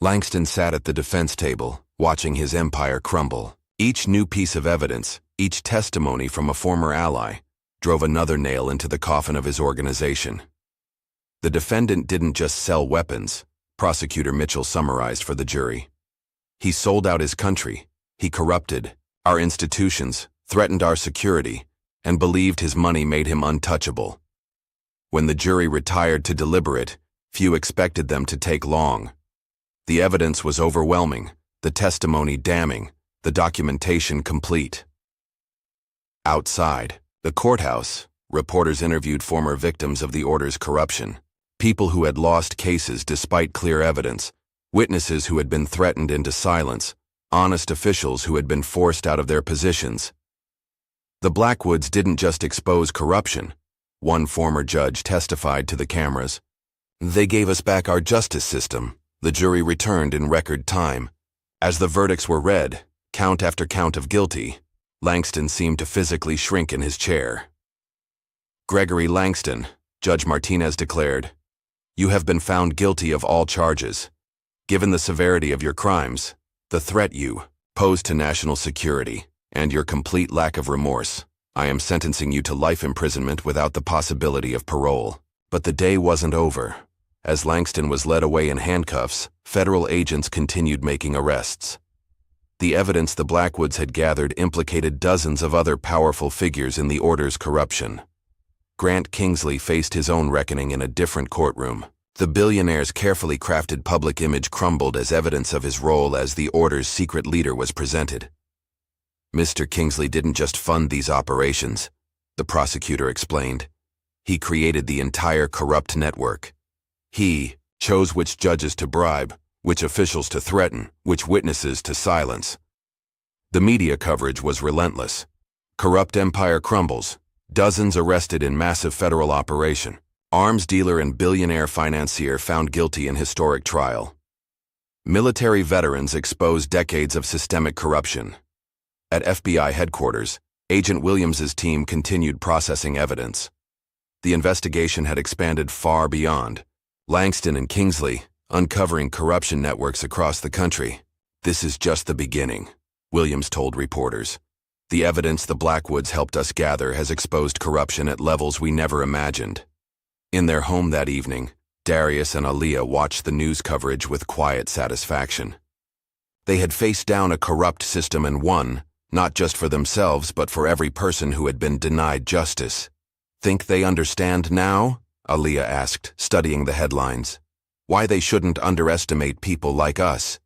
Langston sat at the defense table, watching his empire crumble. Each new piece of evidence, each testimony from a former ally, drove another nail into the coffin of his organization. The defendant didn't just sell weapons, Prosecutor Mitchell summarized for the jury. He sold out his country, he corrupted our institutions, threatened our security, and believed his money made him untouchable. When the jury retired to deliberate, few expected them to take long. The evidence was overwhelming, the testimony damning, the documentation complete. Outside the courthouse, reporters interviewed former victims of the order's corruption, people who had lost cases despite clear evidence, witnesses who had been threatened into silence, honest officials who had been forced out of their positions. The Blackwoods didn't just expose corruption. One former judge testified to the cameras. They gave us back our justice system, the jury returned in record time. As the verdicts were read, count after count of guilty, Langston seemed to physically shrink in his chair. Gregory Langston, Judge Martinez declared, "You have been found guilty of all charges. Given the severity of your crimes, the threat you pose to national security, and your complete lack of remorse, I am sentencing you to life imprisonment without the possibility of parole." But the day wasn't over. As Langston was led away in handcuffs, federal agents continued making arrests. The evidence the Blackwoods had gathered implicated dozens of other powerful figures in the order's corruption. Grant Kingsley faced his own reckoning in a different courtroom. The billionaire's carefully crafted public image crumbled as evidence of his role as the order's secret leader was presented. Mr. Kingsley didn't just fund these operations, the prosecutor explained. He created the entire corrupt network. He chose which judges to bribe, which officials to threaten, which witnesses to silence. The media coverage was relentless. Corrupt empire crumbles. Dozens arrested in massive federal operation. Arms dealer and billionaire financier found guilty in historic trial. Military veterans exposed decades of systemic corruption. At FBI headquarters, Agent Williams's team continued processing evidence. The investigation had expanded far beyond Langston and Kingsley, uncovering corruption networks across the country. "This is just the beginning," Williams told reporters. "The evidence the Blackwoods helped us gather has exposed corruption at levels we never imagined." In their home that evening, Darius and Aaliyah watched the news coverage with quiet satisfaction. They had faced down a corrupt system and won, not just for themselves but for every person who had been denied justice. "Think they understand now?" Aaliyah asked, studying the headlines. "Why they shouldn't underestimate people like us?"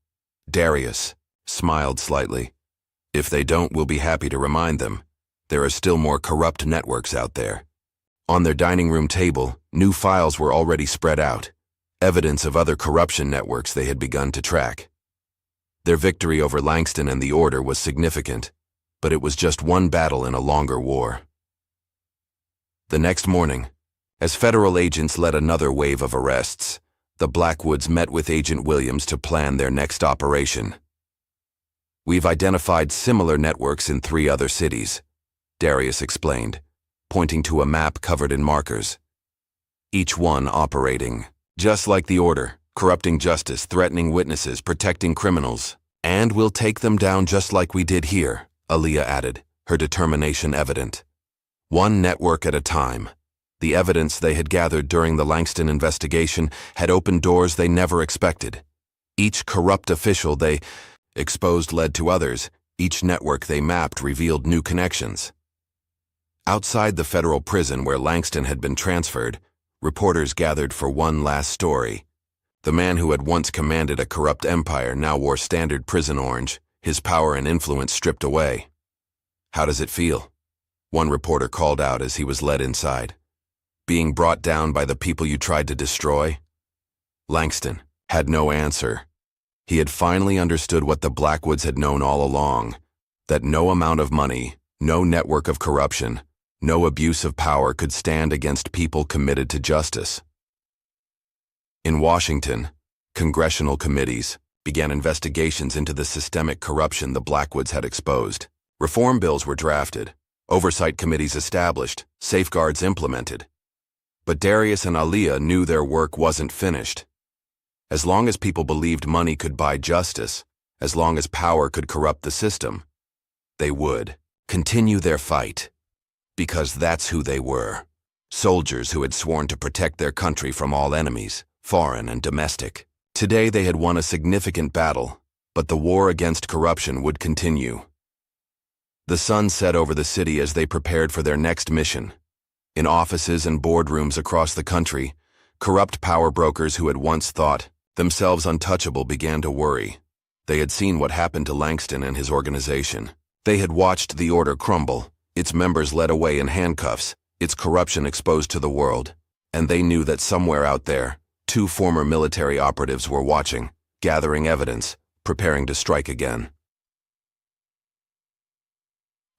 Darius smiled slightly. "If they don't, we'll be happy to remind them. There are still more corrupt networks out there." On their dining room table, new files were already spread out, evidence of other corruption networks they had begun to track. Their victory over Langston and the Order was significant, but it was just one battle in a longer war. The next morning, as federal agents led another wave of arrests, the Blackwoods met with Agent Williams to plan their next operation. "We've identified similar networks in 3 other cities," Darius explained, pointing to a map covered in markers. Each one operating, just like the Order, corrupting justice, threatening witnesses, protecting criminals. And we'll take them down just like we did here, Aaliyah added, her determination evident. One network at a time. The evidence they had gathered during the Langston investigation had opened doors they never expected. Each corrupt official they exposed led to others. Each network they mapped revealed new connections. Outside the federal prison where Langston had been transferred, reporters gathered for one last story. The man who had once commanded a corrupt empire now wore standard prison orange, his power and influence stripped away. "How does it feel?" one reporter called out as he was led inside. "Being brought down by the people you tried to destroy?" Langston had no answer. He had finally understood what the Blackwoods had known all along, that no amount of money, no network of corruption, no abuse of power could stand against people committed to justice. In Washington, congressional committees began investigations into the systemic corruption the Blackwoods had exposed. Reform bills were drafted, oversight committees established, safeguards implemented. But Darius and Aaliyah knew their work wasn't finished. As long as people believed money could buy justice, as long as power could corrupt the system, they would continue their fight. Because that's who they were. Soldiers who had sworn to protect their country from all enemies, foreign and domestic. Today they had won a significant battle, but the war against corruption would continue. The sun set over the city as they prepared for their next mission. In offices and boardrooms across the country, corrupt power brokers who had once thought themselves untouchable began to worry. They had seen what happened to Langston and his organization. They had watched the Order crumble, its members led away in handcuffs, its corruption exposed to the world, and they knew that somewhere out there, 2 former military operatives were watching, gathering evidence, preparing to strike again.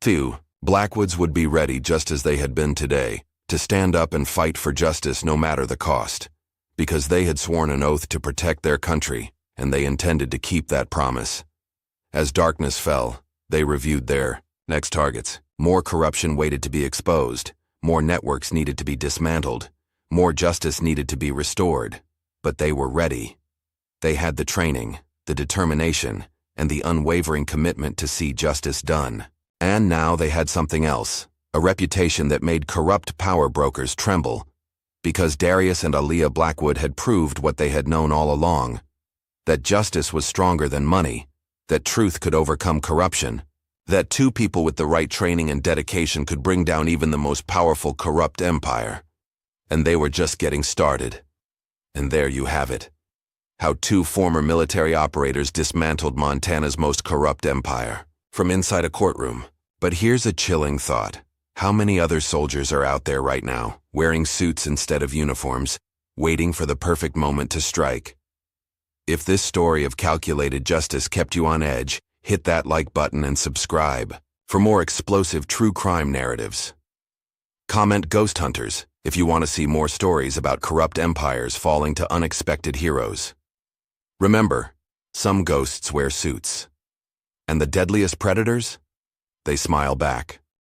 2. Blackwoods would be ready just as they had been today, to stand up and fight for justice no matter the cost, because they had sworn an oath to protect their country, and they intended to keep that promise. As darkness fell, they reviewed their next targets. More corruption waited to be exposed, more networks needed to be dismantled, more justice needed to be restored, but they were ready. They had the training, the determination, and the unwavering commitment to see justice done. And now they had something else, a reputation that made corrupt power brokers tremble, because Darius and Aaliyah Blackwood had proved what they had known all along, that justice was stronger than money, that truth could overcome corruption, that 2 people with the right training and dedication could bring down even the most powerful corrupt empire. And they were just getting started. And there you have it. How 2 former military operators dismantled Montana's most corrupt empire, from inside a courtroom. But here's a chilling thought. How many other soldiers are out there right now, wearing suits instead of uniforms, waiting for the perfect moment to strike? If this story of calculated justice kept you on edge, hit that like button and subscribe for more explosive true crime narratives. Comment Ghost Hunters if you want to see more stories about corrupt empires falling to unexpected heroes. Remember, some ghosts wear suits. And the deadliest predators? They smile back.